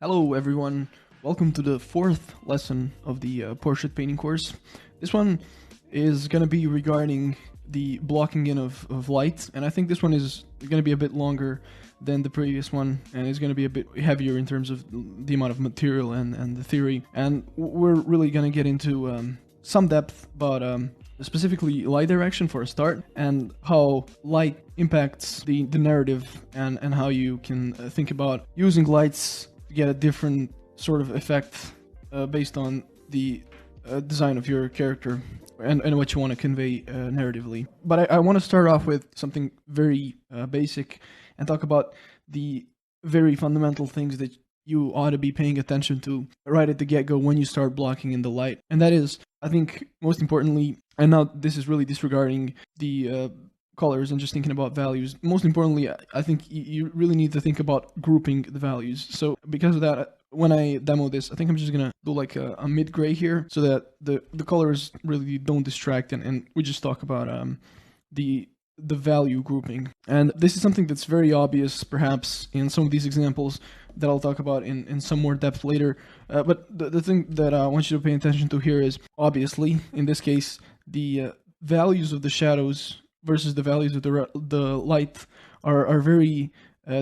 Hello everyone, welcome to the fourth lesson of the portrait painting course. This one is going to be regarding the blocking in of light, and I think this one is going to be a bit longer than the previous one, and it's going to be a bit heavier in terms of the amount of material and the theory, and we're really going to get into some depth about specifically light direction for a start, and how light impacts the narrative, and how you can think about using lights get a different sort of effect based on the design of your character and what you want to convey narratively. But I want to start off with something very basic and talk about the very fundamental things that you ought to be paying attention to right at the get-go when you start blocking in the light. And that is, I think, most importantly, and now this is really disregarding the colors and just thinking about values. Most importantly, I think you really need to think about grouping the values. So because of that, when I demo this, I think I'm just gonna do like a mid-gray here so that the colors really don't distract, and we just talk about the value grouping. And this is something that's very obvious perhaps in some of these examples that I'll talk about in some more depth later. But the thing that I want you to pay attention to here is, obviously, in this case, the values of the shadows versus the values of the light are very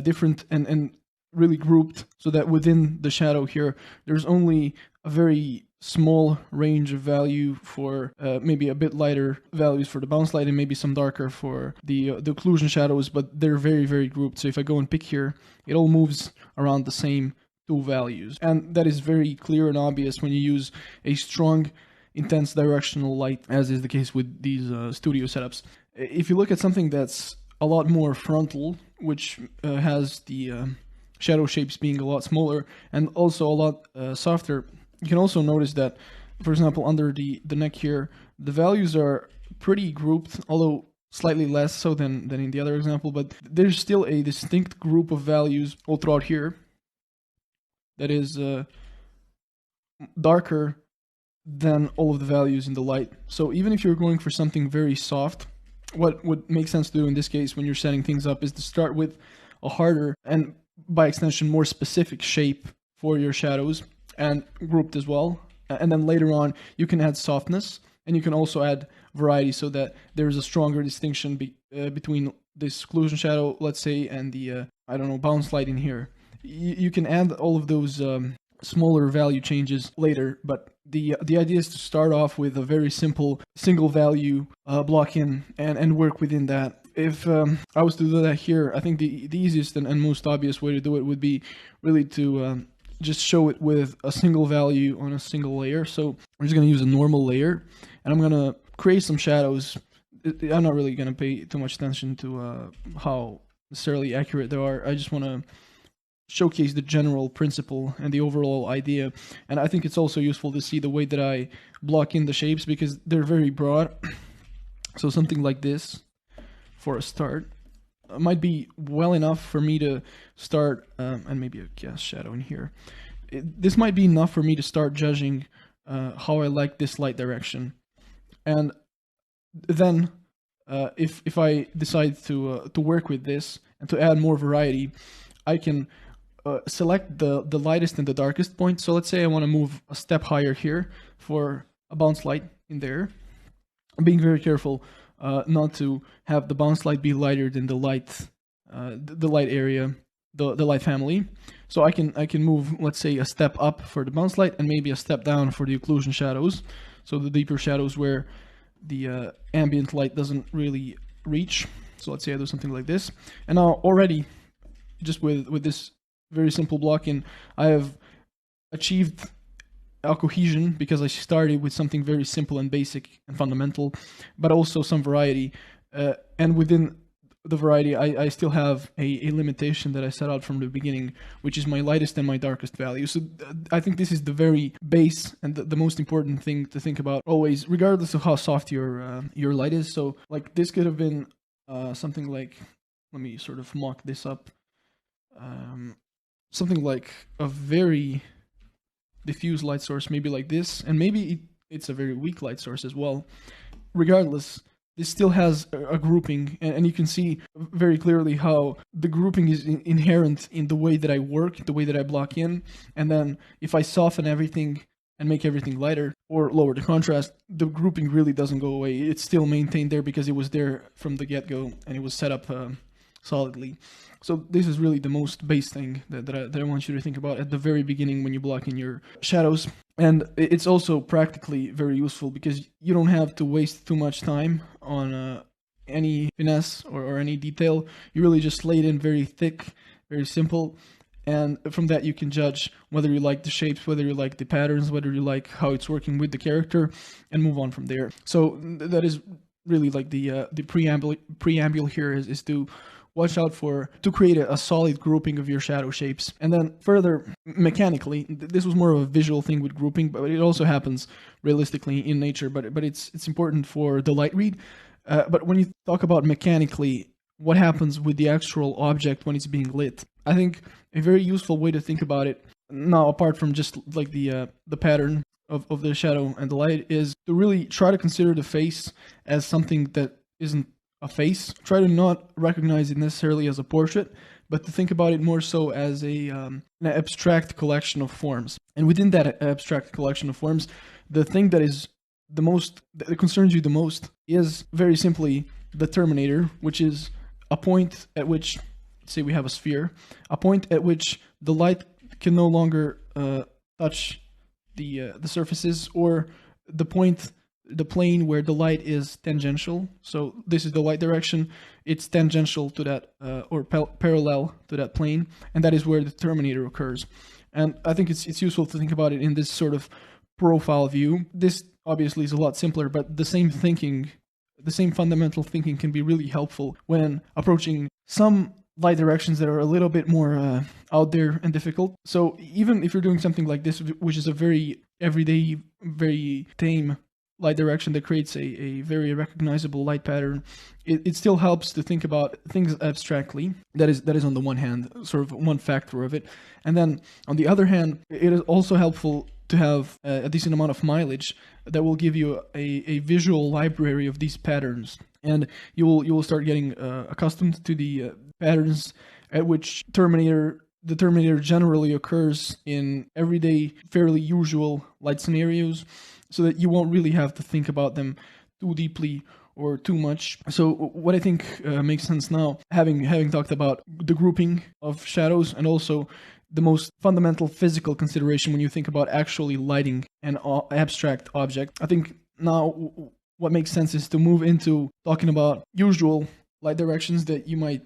different and really grouped, so that within the shadow here, there's only a very small range of value for maybe a bit lighter values for the bounce light and maybe some darker for the occlusion shadows, but they're very, very grouped. So if I go and pick here, it all moves around the same two values. And that is very clear and obvious when you use a strong, intense directional light, as is the case with these studio setups. If you look at something that's a lot more frontal, which has the shadow shapes being a lot smaller and also a lot softer, you can also notice that, for example, under the neck here, the values are pretty grouped, although slightly less so than in the other example, but there's still a distinct group of values all throughout here that is darker than all of the values in the light. So even if you're going for something very soft, what would make sense to do in this case when you're setting things up is to start with a harder and, by extension, more specific shape for your shadows, and grouped as well. And then later on, you can add softness, and you can also add variety so that there's a stronger distinction between this occlusion shadow, let's say, and the, I don't know, bounce light in here. You can add all of those smaller value changes later, but the idea is to start off with a very simple single value block in and work within that. If I was to do that here, I think the easiest and most obvious way to do it would be really to just show it with a single value on a single layer. So I'm just going to use a normal layer, and I'm going to create some shadows. I'm not really going to pay too much attention to how necessarily accurate they are. I just want to showcase the general principle and the overall idea. And I think it's also useful to see the way that I block in the shapes, because they're very broad. So something like this, for a start, might be well enough for me to start, and maybe a cast shadow in here. This might be enough for me to start judging how I like this light direction. And then if I decide to work with this and to add more variety, I can select the lightest and the darkest point. So let's say I want to move a step higher here for a bounce light in there. I'm being very careful not to have the bounce light be lighter than the light area, the light family. So I can move, let's say, a step up for the bounce light and maybe a step down for the occlusion shadows. So the deeper shadows where the ambient light doesn't really reach. So let's say I do something like this. And now already, just with this very simple blocking, I have achieved a cohesion, because I started with something very simple and basic and fundamental, but also some variety. And within the variety, I still have a limitation that I set out from the beginning, which is my lightest and my darkest value. So I think this is the very base and the most important thing to think about always, regardless of how soft your light is. So like this could have been something like, let me sort of mock this up. Something like a very diffuse light source, maybe like this, and maybe it's a very weak light source as well. Regardless, this still has a grouping, and you can see very clearly how the grouping is inherent in the way that I work, the way that I block in. And then if I soften everything and make everything lighter or lower the contrast, the grouping really doesn't go away. It's still maintained there because it was there from the get-go and it was set up solidly. So this is really the most base thing that I want you to think about at the very beginning when you block in your shadows. And it's also practically very useful because you don't have to waste too much time on any finesse or any detail. You really just lay it in very thick, very simple. And from that you can judge whether you like the shapes, whether you like the patterns, whether you like how it's working with the character, and move on from there. So that is really like the preamble here is to watch out to create a solid grouping of your shadow shapes. And then further, mechanically, this was more of a visual thing with grouping, but it also happens realistically in nature, but it's important for the light read. But when you talk about mechanically, what happens with the actual object when it's being lit, I think a very useful way to think about it, now apart from just like the pattern of the shadow and the light, is to really try to consider the face as something that isn't a face. Try to not recognize it necessarily as a portrait, but to think about it more so as an abstract collection of forms. And within that abstract collection of forms, the thing that concerns you the most is very simply the terminator, which is a point at which, say we have a sphere, a point at which the light can no longer touch the surfaces, or the plane where the light is tangential. So this is the light direction, it's tangential to that or parallel to that plane, and that is where the terminator occurs. And I think it's useful to think about it in this sort of profile view. This obviously is a lot simpler, but the same fundamental thinking can be really helpful when approaching some light directions that are a little bit more out there and difficult. So even if you're doing something like this, which is a very everyday, very tame light direction that creates a very recognizable light pattern, it still helps to think about things abstractly. That is on the one hand, sort of one factor of it. And then on the other hand, it is also helpful to have a decent amount of mileage that will give you a visual library of these patterns. And you will start getting accustomed to the patterns at which the terminator generally occurs in everyday, fairly usual light scenarios, so that you won't really have to think about them too deeply or too much. So what I think makes sense now, having talked about the grouping of shadows and also the most fundamental physical consideration when you think about actually lighting an abstract object, I think now what makes sense is to move into talking about usual light directions that you might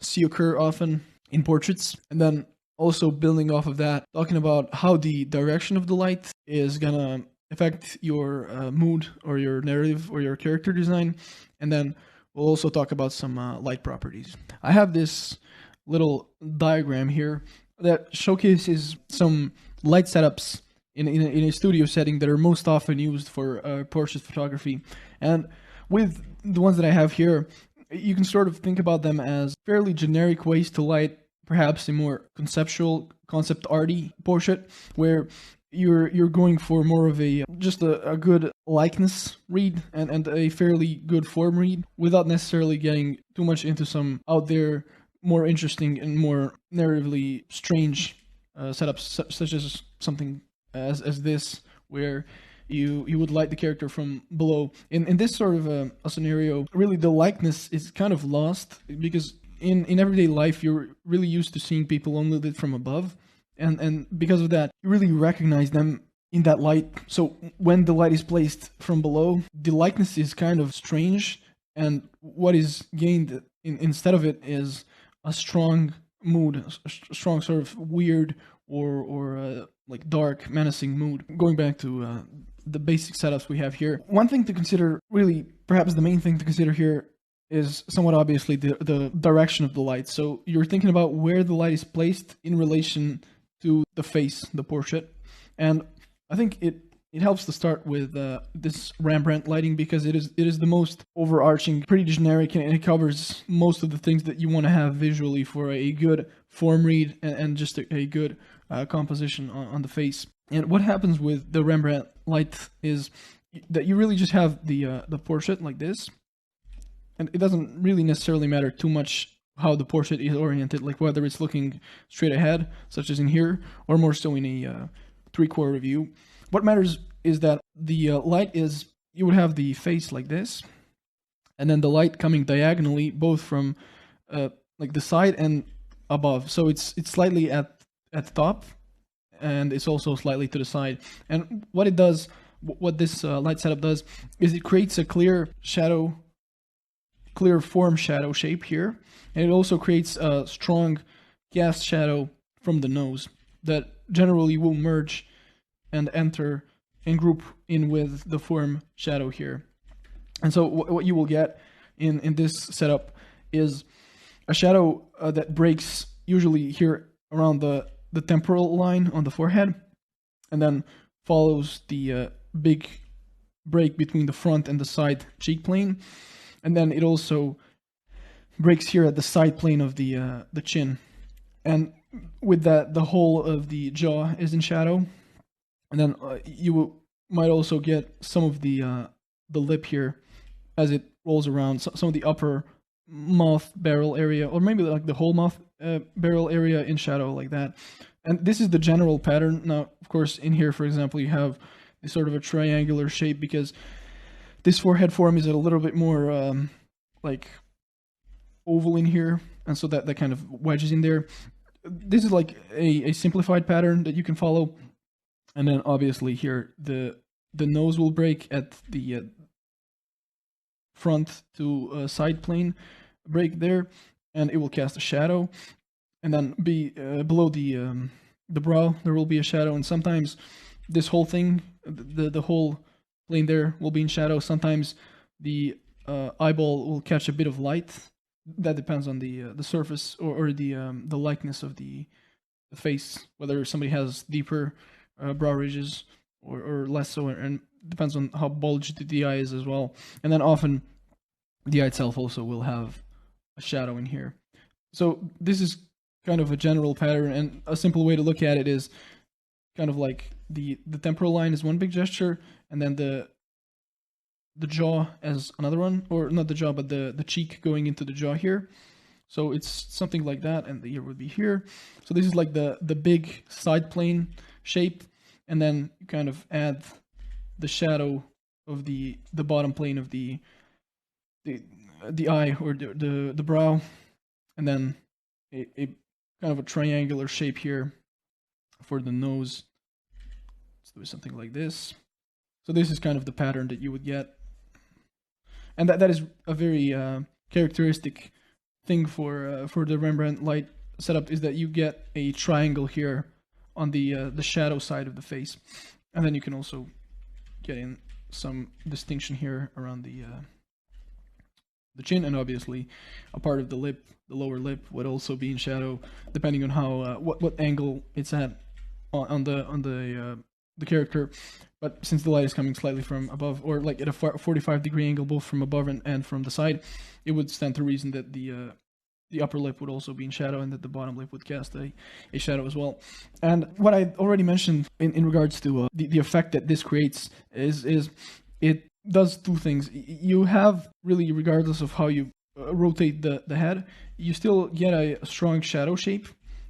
see occur often in portraits, and then also building off of that, talking about how the direction of the light is gonna affect your mood or your narrative or your character design. And then we'll also talk about some light properties. I have this little diagram here that showcases some light setups in a studio setting that are most often used for portrait photography. And with the ones that I have here, you can sort of think about them as fairly generic ways to light perhaps a more conceptual, concept arty portrait, where you're going for more of just a good likeness read and a fairly good form read, without necessarily getting too much into some out there, more interesting and more narratively strange setups, such as something as this, where you would light the character from below. In this sort of a scenario, really the likeness is kind of lost, because in everyday life you're really used to seeing people only lit from above. And because of that, you really recognize them in that light. So when the light is placed from below, the likeness is kind of strange, and what is gained instead of it is a strong mood, a strong sort of weird or like dark, menacing mood. Going back to the basic setups we have here, one thing to consider, really perhaps the main thing to consider here, is somewhat obviously the direction of the light. So you're thinking about where the light is placed in relation to the face, the portrait. And I think it helps to start with this Rembrandt lighting, because it is the most overarching, pretty generic, and it covers most of the things that you want to have visually for a good form read and just a good composition on the face. And what happens with the Rembrandt light is that you really just have the portrait like this, and it doesn't really necessarily matter too much how the portrait is oriented, like whether it's looking straight ahead, such as in here, or more so in a 3/4 view. What matters is that the light is, you would have the face like this, and then the light coming diagonally, both from like the side and above. So it's slightly at the top, and it's also slightly to the side. And what it does, what this light setup does, is it creates a clear shadow, clear form shadow shape here, and it also creates a strong cast shadow from the nose that generally will merge and enter and group in with the form shadow here. And so what you will get in this setup is a shadow that breaks usually here around the temporal line on the forehead, and then follows the big break between the front and the side cheek plane, and then it also breaks here at the side plane of the chin, and with that the whole of the jaw is in shadow, and then you might also get some of the lip here as it rolls around, some of the upper mouth barrel area, or maybe like the whole mouth barrel area in shadow like that. And this is the general pattern. Now, of course, in here, for example, you have this sort of a triangular shape because this forehead form is a little bit more like oval in here, and so that kind of wedges in there. This is like a simplified pattern that you can follow. And then obviously here the nose will break at the front to side plane break there, and it will cast a shadow, and then be below the brow there will be a shadow, and sometimes this whole thing, the whole plane there will be in shadow. Sometimes the eyeball will catch a bit of light. That depends on the surface or the likeness of the face, whether somebody has deeper brow ridges or less so, and depends on how bulged the eye is as well. And then often the eye itself also will have a shadow in here. So this is kind of a general pattern, and a simple way to look at it is kind of like the temporal line is one big gesture, and then the jaw as another one, or not the jaw, but the cheek going into the jaw here. So it's something like that, and the ear would be here. So this is like the big side plane shape, and then you kind of add the shadow of the bottom plane of the eye or the brow, and then a kind of a triangular shape here for the nose. Let's do something like this. So this is kind of the pattern that you would get, and that is a very characteristic thing for the Rembrandt light setup, is that you get a triangle here on the shadow side of the face, and then you can also get in some distinction here around the chin, and obviously a part of the lip, the lower lip, would also be in shadow depending on how what angle it's at on the character. But since the light is coming slightly from above, or like at a 45-degree angle both from above and from the side, it would stand to reason that the upper lip would also be in shadow, and that the bottom lip would cast a shadow as well. And what I already mentioned in regards to the effect that this creates is it does two things. You have, really, regardless of how you rotate the head, you still get a strong shadow shape,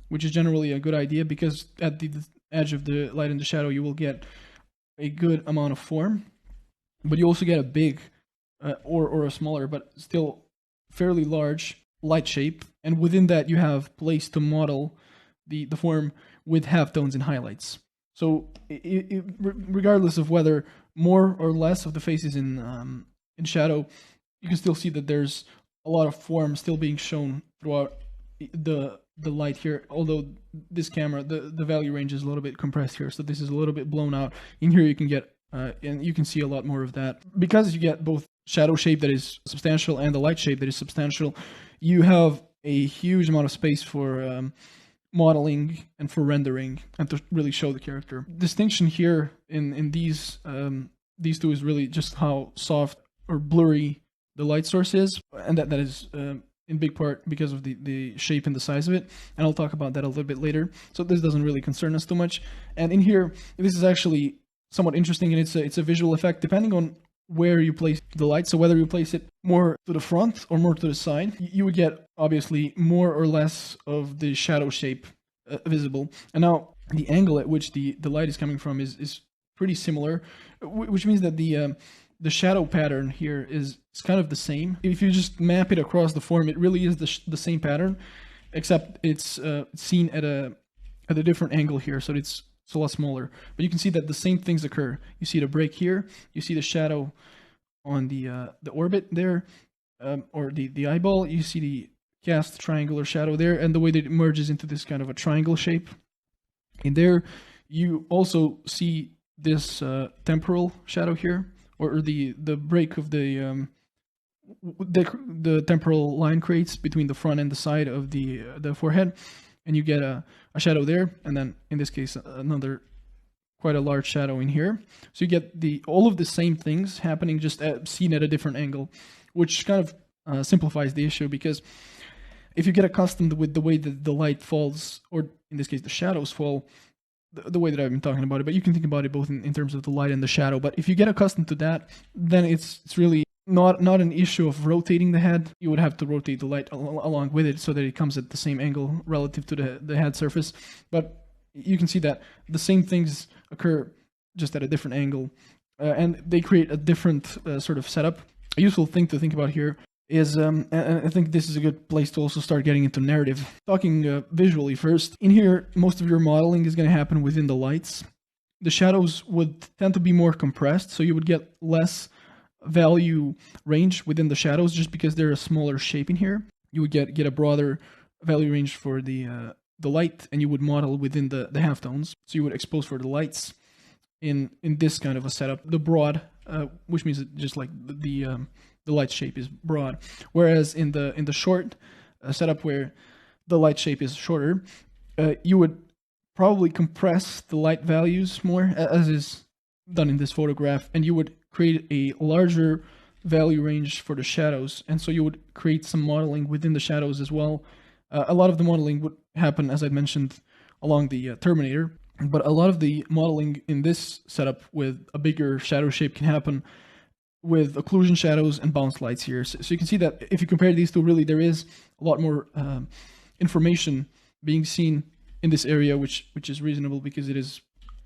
which is generally a good idea, because at the edge of the light and the shadow you will get a good amount of form, but you also get a big or a smaller but still fairly large light shape, and within that you have place to model the form with halftones and highlights. So regardless of whether more or less of the face is in shadow, you can still see that there's a lot of form still being shown throughout the light here, although this camera, the value range is a little bit compressed here, so this is a little bit blown out. In here you can get and you can see a lot more of that, because you get both shadow shape that is substantial and the light shape that is substantial. You have a huge amount of space for modeling and for rendering, and to really show the character. Distinction here in these two is really just how soft or blurry the light source is, and that is in big part because of the shape and the size of it, and I'll talk about that a little bit later. So this doesn't really concern us too much. And in here, this is actually somewhat interesting, and it's a visual effect. Depending on where you place the light. So whether you place it more to the front or more to the side, you would get obviously more or less of the shadow shape visible. And now the angle at which the light is coming from is pretty similar, which means that the shadow pattern here is kind of the same. If you just map it across the form, it really is the same pattern, except it's seen at a different angle here, so it's a lot smaller. But you can see that the same things occur. You see the break here, you see the shadow on the orbit there, or the eyeball. You see the cast triangular shadow there, and the way that it merges into this kind of a triangle shape. In there, you also see this temporal shadow here, or the break of the temporal line creates between the front and the side of the forehead, and you get a shadow there, and then in this case another quite a large shadow in here. So you get all of the same things happening, just seen at a different angle, which kind of simplifies the issue, because if you get accustomed with the way that the light falls, or in this case the shadows fall, the way that I've been talking about it, but you can think about it both in terms of the light and the shadow. But if you get accustomed to that, then it's really not an issue of rotating the head. You would have to rotate the light along with it so that it comes at the same angle relative to the head surface. But you can see that the same things occur just at a different angle, and they create a different sort of setup. A useful thing to think about here is, and I think this is a good place to also start getting into narrative. Talking visually first, in here, most of your modeling is going to happen within the lights. The shadows would tend to be more compressed, so you would get less value range within the shadows just because they're a smaller shape in here. You would get a broader value range for the light, and you would model within the halftones. So you would expose for the lights in this kind of a setup. The broad, which means just like the light shape is broad, whereas in the short setup where the light shape is shorter, you would probably compress the light values more, as is done in this photograph, and you would create a larger value range for the shadows, and so you would create some modeling within the shadows as well. A lot of the modeling would happen, as I mentioned, along the Terminator, but a lot of the modeling in this setup with a bigger shadow shape can happen with occlusion shadows and bounce lights here. So you can see that if you compare these two, really there is a lot more information being seen in this area, which is reasonable because it is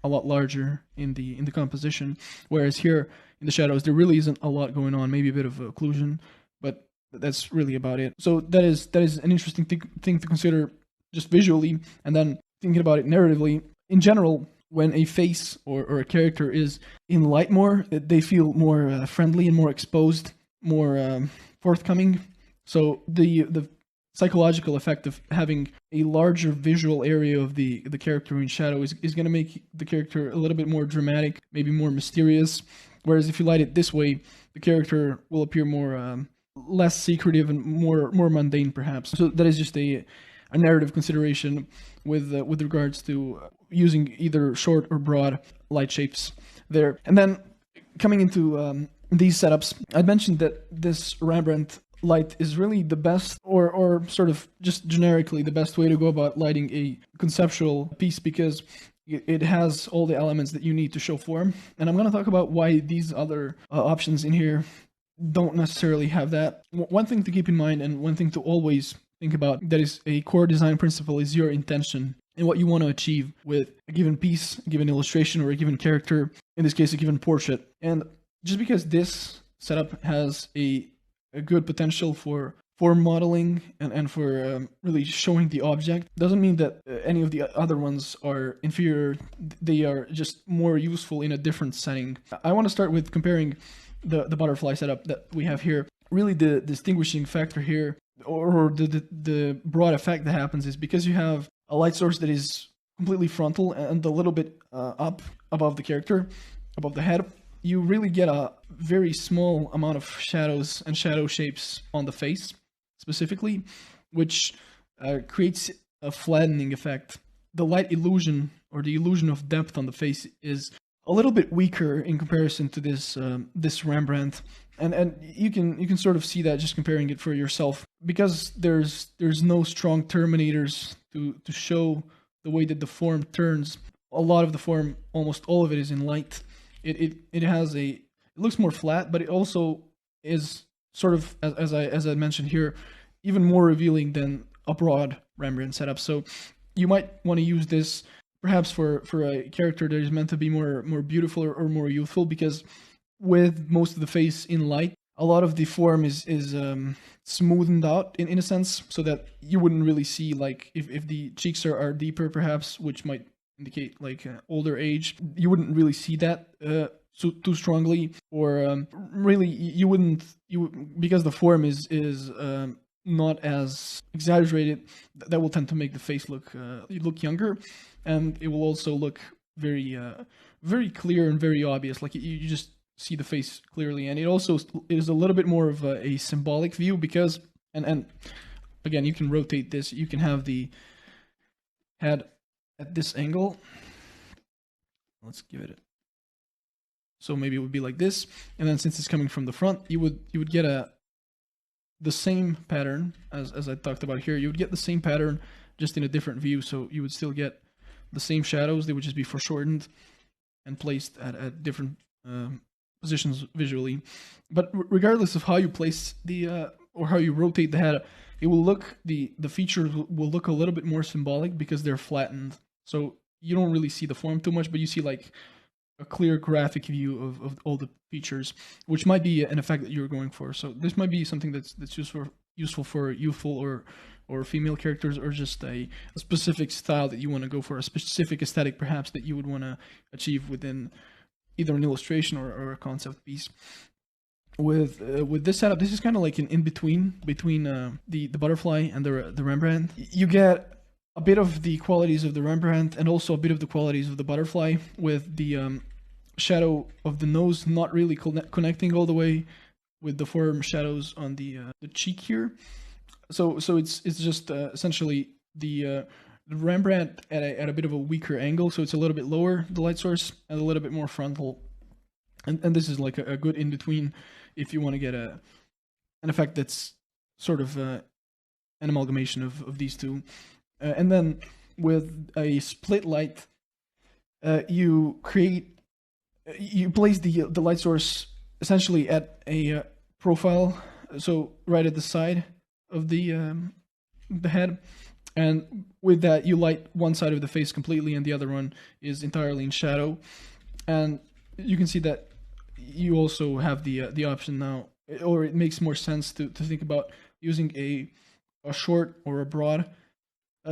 a lot larger in the composition. Whereas here in the shadows, there really isn't a lot going on. Maybe a bit of occlusion, but that's really about it. So that is an interesting thing to consider just visually, and then thinking about it narratively. In general, when a face or a character is in light more, they feel more friendly and more exposed, more forthcoming. So the psychological effect of having a larger visual area of the character in shadow is going to make the character a little bit more dramatic, maybe more mysterious. Whereas if you light it this way, the character will appear more less secretive and more mundane, perhaps. So that is just a narrative consideration with regards to using either short or broad light shapes there. And then coming into these setups, I'd mentioned that this Rembrandt light is really the best, or sort of just generically the best way to go about lighting a conceptual piece, because it has all the elements that you need to show form. And I'm going to talk about why these other options in here don't necessarily have that. One thing to keep in mind, and one thing to always think about that is a core design principle, is your intention and what you want to achieve with a given piece, a given illustration, or a given character, in this case a given portrait. And just because this setup has a good potential for modeling and for really showing the object, doesn't mean that any of the other ones are inferior. They are just more useful in a different setting. I want to start with comparing the butterfly setup that we have here. Really the distinguishing factor here, or the broad effect that happens, is because you have a light source that is completely frontal and a little bit up above the character, above the head, you really get a very small amount of shadows and shadow shapes on the face specifically, which creates a flattening effect. The light illusion, or the illusion of depth on the face, is a little bit weaker in comparison to this Rembrandt, and you can sort of see that just comparing it for yourself, because there's no strong terminators to show the way that the form turns. A lot of the form, almost all of it, is in light. It has a it looks more flat, but it also is sort of, as I mentioned here, even more revealing than a broad Rembrandt setup. So you might want to use this perhaps for a character that is meant to be more beautiful or more youthful, because with most of the face in light, a lot of the form is smoothened out in a sense, so that you wouldn't really see, like, if the cheeks are deeper perhaps, which might indicate like older age, you wouldn't really see that so too strongly, or really you wouldn't, because the form is not as exaggerated, that will tend to make the face look younger, and it will also look very clear and very obvious, like you just see the face clearly. And it also is a little bit more of a symbolic view, because and again, you can rotate this, you can have the head at this angle. Let's give it so maybe it would be like this, and then since it's coming from the front, you would get the same pattern as I talked about here. You would get the same pattern just in a different view, so you would still get the same shadows, they would just be foreshortened and placed at different positions visually. But regardless of how you place the or how you rotate the head, it will look, the features will look a little bit more symbolic because they're flattened. So you don't really see the form too much, but you see like a clear graphic view of all the features, which might be an effect that you're going for. So this might be something that's useful for youthful or female characters, or just a specific style that you want to go for, a specific aesthetic perhaps that you would want to achieve within either an illustration or a concept piece. With this setup, this is kind of like an in-between between the butterfly and the Rembrandt. You get a bit of the qualities of the Rembrandt and also a bit of the qualities of the butterfly, with the shadow of the nose not really connecting all the way with the form shadows on the cheek here. So it's just essentially the Rembrandt at a bit of a weaker angle, so it's a little bit lower, the light source, and a little bit more frontal. And this is like a good in between if you want to get an effect that's sort of an amalgamation of these two. And then with a split light, you place the light source essentially at a profile, so right at the side of the head, and with that you light one side of the face completely and the other one is entirely in shadow. And you can see that you also have the option now, or it makes more sense to think about using a short or a broad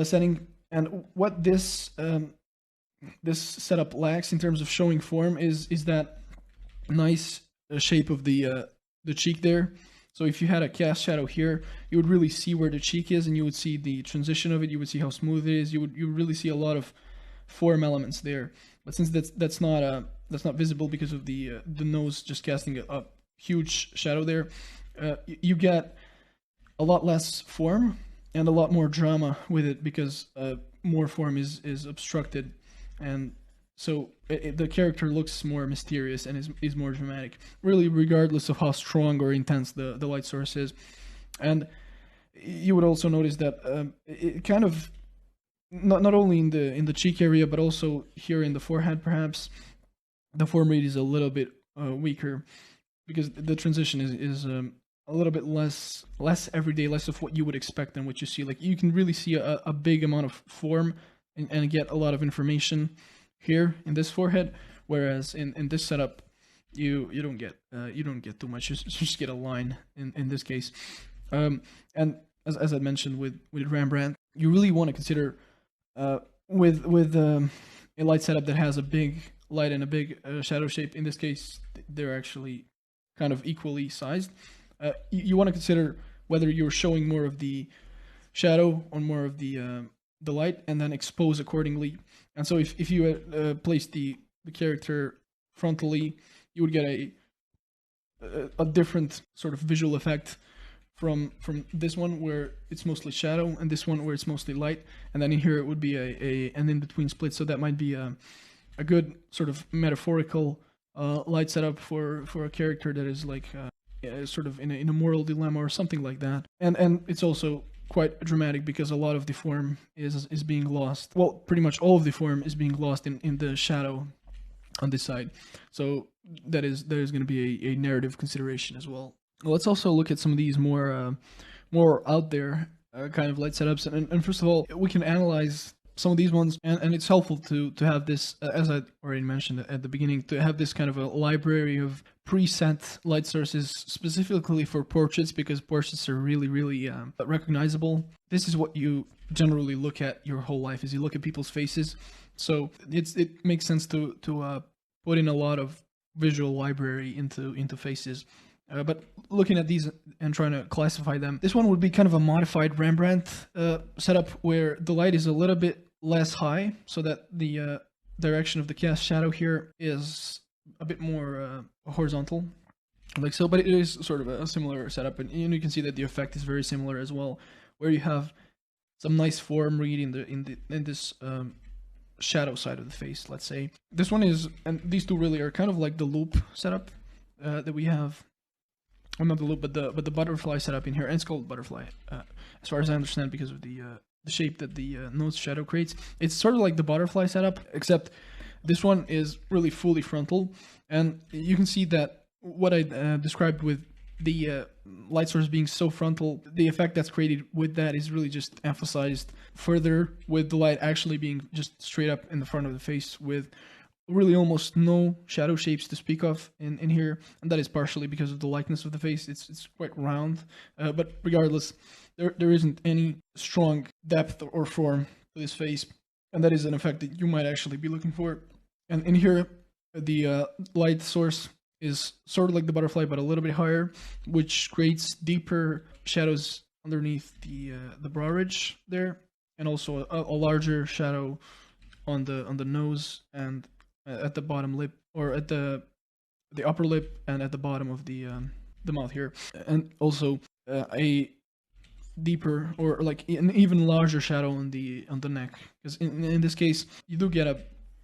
setting. And what this this setup lacks in terms of showing form is that nice shape of the cheek there. So if you had a cast shadow here, you would really see where the cheek is, and you would see the transition of it. You would see how smooth it is. You would really see a lot of form elements there. But since that's not visible because of the nose just casting a huge shadow there, you get a lot less form and a lot more drama with it, because more form is obstructed, and so the character looks more mysterious and is more dramatic, really, regardless of how strong or intense the light source is. And you would also notice that it kind of not only in the cheek area, but also here in the forehead, perhaps the form rate is a little bit weaker, because the transition is a little bit less everyday, less of what you would expect than what you see. Like, you can really see a big amount of form and get a lot of information here in this forehead, whereas in this setup you don't get too much. You just get a line in this case. And as I mentioned with Rembrandt, you really want to consider with a light setup that has a big light and a big shadow shape. In this case, they're actually kind of equally sized. You want to consider whether you're showing more of the shadow or more of the light, and then expose accordingly. And so if you place the character frontally, you would get a different sort of visual effect from this one where it's mostly shadow, and this one where it's mostly light. And then in here it would be an in-between split. So that might be a good sort of metaphorical light setup for a character that is like sort of in a moral dilemma or something like that. And it's also quite dramatic because a lot of the form is being lost. Well, pretty much all of the form is being lost in the shadow on this side. So that is going to be a narrative consideration as well. Let's also look at some of these more out there kind of light setups, and first of all, we can analyze some of these ones, and it's helpful to have this, as I already mentioned at the beginning, to have this kind of a library of preset light sources specifically for portraits, because portraits are really recognizable. This is what you generally look at your whole life, is you look at people's faces. So it makes sense to put in a lot of visual library into faces. But looking at these and trying to classify them, this one would be kind of a modified Rembrandt setup, where the light is a little bit less high, so that the direction of the cast shadow here is a bit more horizontal, like so. But it is sort of a similar setup, and you can see that the effect is very similar as well, where you have some nice form read in this shadow side of the face. Let's say this one is, and these two really are kind of like the loop setup that we have. Well, not the loop, but the butterfly setup in here, and it's called butterfly, as far as I understand, because of the shape that the nose shadow creates. It's sort of like the butterfly setup, except this one is really fully frontal, and you can see that what I described with the light source being so frontal, the effect that's created with that is really just emphasized further with the light actually being just straight up in the front of the face, with really almost no shadow shapes to speak of in here, and that is partially because of the likeness of the face. It's quite round, but regardless, there isn't any strong depth or form to this face, and that is an effect that you might actually be looking for. And in here, the light source is sort of like the butterfly, but a little bit higher, which creates deeper shadows underneath the brow ridge there, and also a larger shadow on the nose and at the bottom lip, or at the upper lip, and at the bottom of the mouth here, and also a deeper, or like an even larger shadow on the neck, because in this case you do get a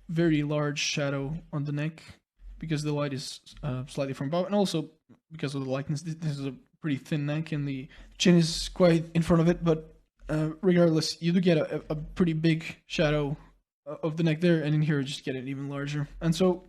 very large shadow on the neck because the light is slightly from above, and also because of the likeness. This is a pretty thin neck, and the chin is quite in front of it, but regardless, you do get a pretty big shadow of the neck there, and in here you just get it even larger. And so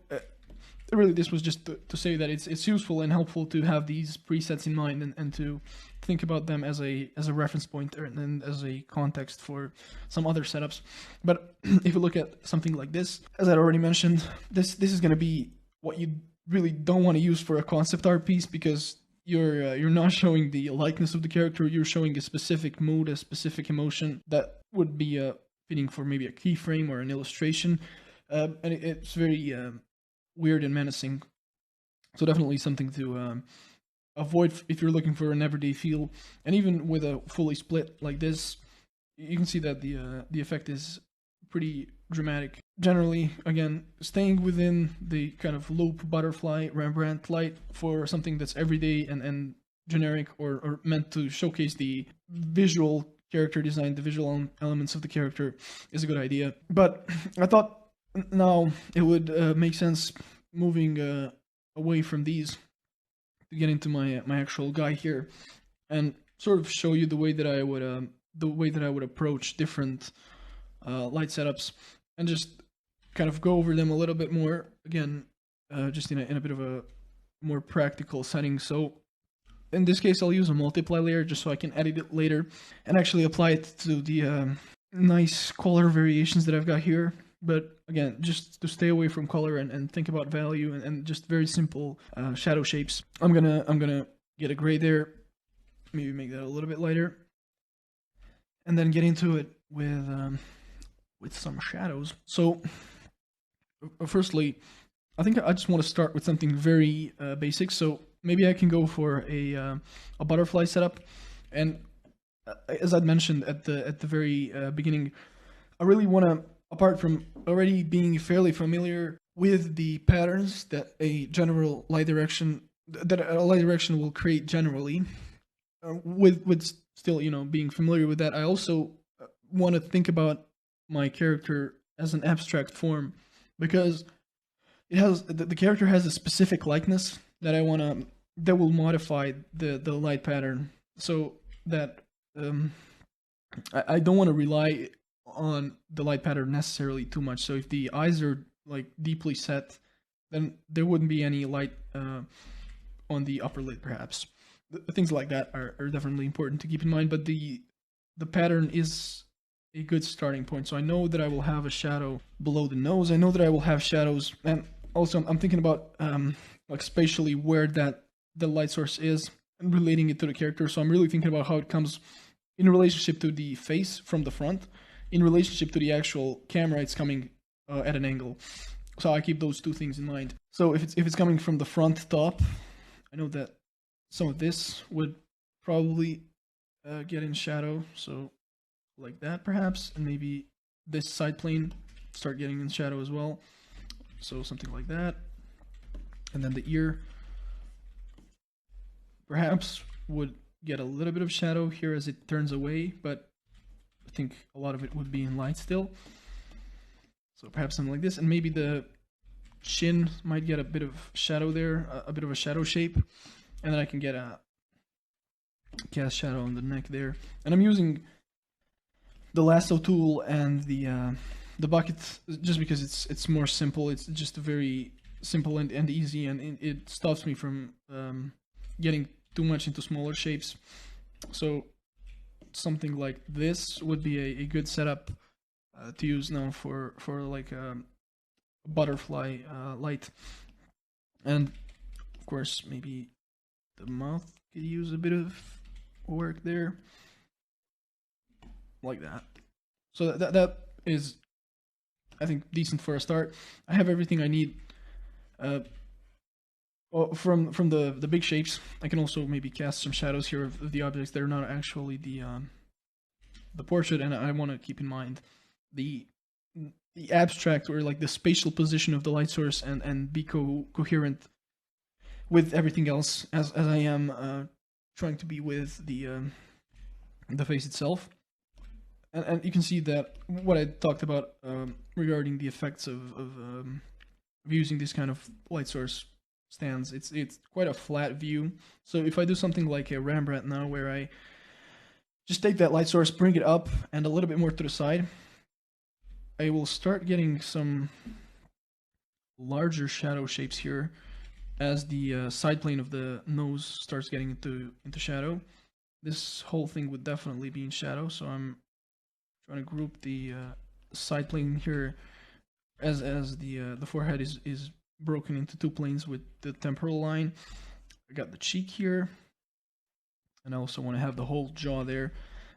really this was just to say that it's useful and helpful to have these presets in mind, and to think about them as a reference point and as a context for some other setups. But if you look at something like this, as I already mentioned, this is going to be what you really don't want to use for a concept art piece, because you're not showing the likeness of the character, you're showing a specific mood, a specific emotion that would be fitting for maybe a keyframe or an illustration, and it's very weird and menacing. So definitely something to avoid if you're looking for an everyday feel. And even with a fully split like this, you can see that the effect is pretty dramatic. Generally, again, staying within the kind of loop butterfly Rembrandt light for something that's everyday and generic, or meant to showcase the visual character design, the visual elements of the character, is a good idea. But I thought now it would make sense moving away from these to get into my actual guy here, and sort of show you the way that I would approach different light setups, and just kind of go over them a little bit more again, just in a bit of a more practical setting. So in this case, I'll use a multiply layer just so I can edit it later and actually apply it to the nice color variations that I've got here. But again, just to stay away from color and think about value and just very simple shadow shapes. I'm gonna get a gray there, maybe make that a little bit lighter, and then get into it with some shadows. So firstly, I think I just want to start with something very basic. So maybe I can go for a butterfly setup, and as I'd mentioned at the very beginning, I really want to, apart from already being fairly familiar with the patterns that a light direction will create generally, with still being familiar with that, I also want to think about my character as an abstract form, because the character has a specific likeness that that will modify the light pattern, so that I don't want to rely on the light pattern necessarily too much. So if the eyes are like deeply set, then there wouldn't be any light on the upper lid, perhaps. Things like that are definitely important to keep in mind, but the pattern is a good starting point. So I know that I will have a shadow below the nose. I know that I will have shadows, and also I'm thinking about like spatially where the light source is and relating it to the character. So I'm really thinking about how it comes in relationship to the face from the front, in relationship to the actual camera it's coming at an angle. So I keep those two things in mind. So if it's coming from the front top, I know that some of this would probably get in shadow, so like that perhaps, and maybe this side plane start getting in shadow as well, so something like that. And then the ear perhaps would get a little bit of shadow here as it turns away, but I think a lot of it would be in light still. So perhaps something like this, and maybe the chin might get a bit of shadow there, a bit of a shadow shape, and then I can get a cast shadow on the neck there. And I'm using the lasso tool and the bucket just because it's more simple. It's just very simple and easy, and it stops me from getting too much into smaller shapes. So something like this would be a good setup to use now for like a butterfly light. And of course maybe the mouth could use a bit of work there, like that. So that is, I think, decent for a start. I have everything I need from the big shapes. I can also maybe cast some shadows here of the objects that are not actually the portrait, and I want to keep in mind the abstract, or like the spatial position of the light source, and be coherent with everything else as I am trying to be with the face itself. And you can see that what I talked about regarding the effects of using this kind of light source stands, it's quite a flat view. So if I do something like a Rembrandt now, where I just take that light source, bring it up and a little bit more to the side, I will start getting some larger shadow shapes here as the side plane of the nose starts getting into shadow. This whole thing would definitely be in shadow, so I'm trying to group the side plane here as the forehead is broken into two planes with the temporal line. I got the cheek here, and I also want to have the whole jaw there.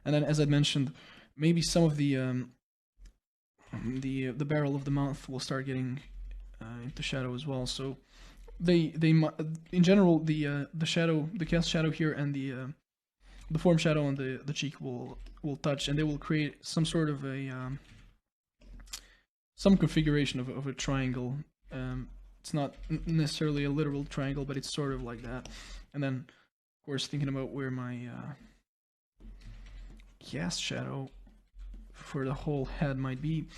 And then, as I mentioned, maybe some of the barrel of the mouth will start getting into shadow as well. So they in general, the shadow, the cast shadow here, and the form shadow on the cheek will touch, and they will create some sort of a some configuration of a triangle. It's not necessarily a literal triangle, but it's sort of like that. And then, of course, thinking about where my cast shadow for the whole head might be,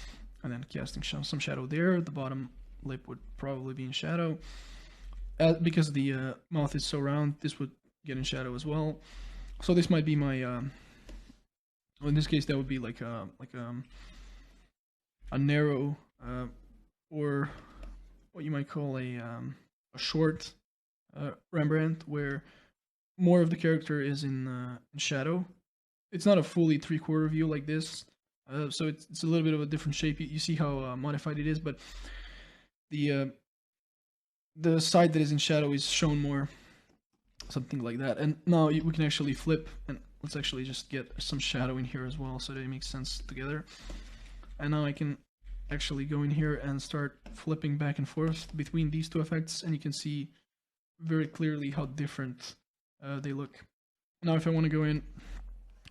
and then casting some shadow there. The bottom lip would probably be in shadow. Because the mouth is so round, this would get in shadow as well. So this might be my, well, in this case that would be like a narrow, or what you might call a short Rembrandt, where more of the character is in shadow. It's not a fully three-quarter view like this, so it's a little bit of a different shape. You see how modified it is, but the side that is in shadow is shown more, something like that. And now we can actually flip, and let's actually just get some shadow in here as well so that it makes sense together. And now I can actually go in here and start flipping back and forth between these two effects, and you can see very clearly how different they look. Now if I want to go in,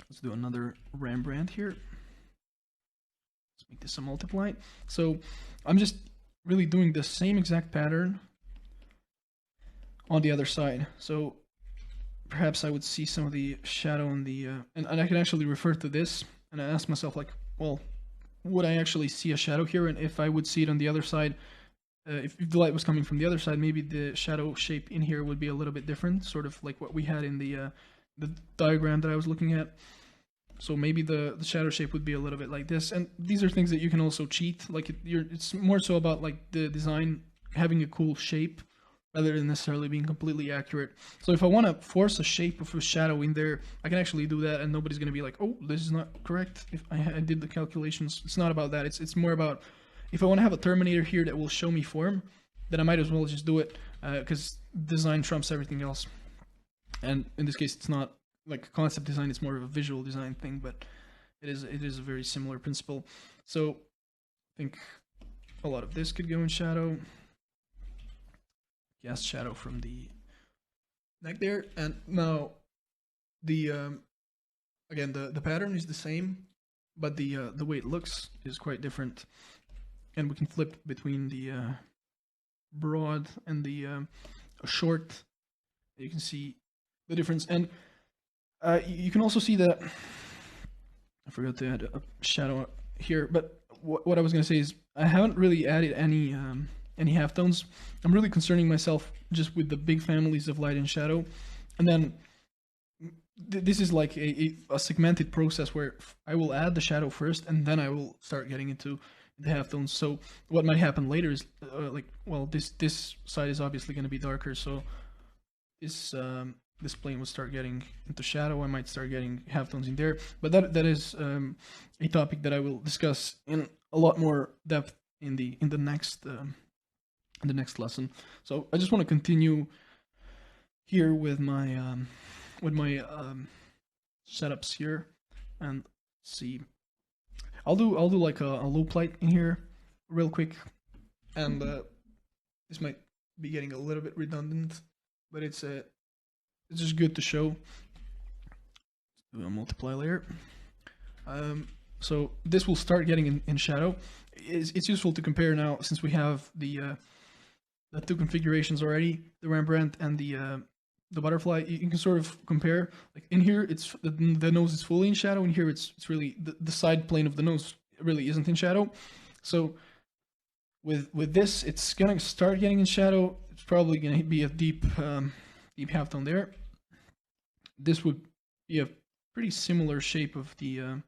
let's do another Rembrandt here. Let's make this a multiply. So I'm just really doing the same exact pattern on the other side. So perhaps I would see some of the shadow on the and I can actually refer to this, and I ask myself, like, well, would I actually see a shadow here? And if I would see it on the other side, if the light was coming from the other side, maybe the shadow shape in here would be a little bit different, sort of like what we had in the diagram that I was looking at. So maybe the shadow shape would be a little bit like this. And these are things that you can also cheat. Like it's more so about like the design having a cool shape rather than necessarily being completely accurate. So if I want to force a shape of a shadow in there, I can actually do that, and nobody's going to be like, oh, this is not correct if I did the calculations. It's not about that. It's more about, if I want to have a Terminator here that will show me form, then I might as well just do it, because design trumps everything else. And in this case, it's not like concept design, it's more of a visual design thing, but it is a very similar principle. So I think a lot of this could go in shadow. Cast shadow from the neck there, and now the again, the pattern is the same, but the way it looks is quite different, and we can flip between the broad and the short. You can see the difference, and you can also see that I forgot to add a shadow here, but what I was going to say is I haven't really added any halftones. I'm really concerning myself just with the big families of light and shadow, and then this is like a segmented process where I will add the shadow first, and then I will start getting into the halftones. So what might happen later is like, well, this side is obviously going to be darker, so this plane will start getting into shadow. I might start getting halftones in there, but that is a topic that I will discuss in a lot more depth in the next lesson. So I just want to continue here with my setups here, and see. I'll do like a loop light in here real quick, and this might be getting a little bit redundant, but it's just good to show. Do a multiply layer. So this will start getting in shadow. It's useful to compare now, since we have the two configurations already, the Rembrandt and the butterfly. You can sort of compare. Like in here, it's the nose is fully in shadow. In here, it's really the side plane of the nose really isn't in shadow. So with this, it's gonna start getting in shadow. It's probably gonna be a deep halftone there. This would be a pretty similar shape of the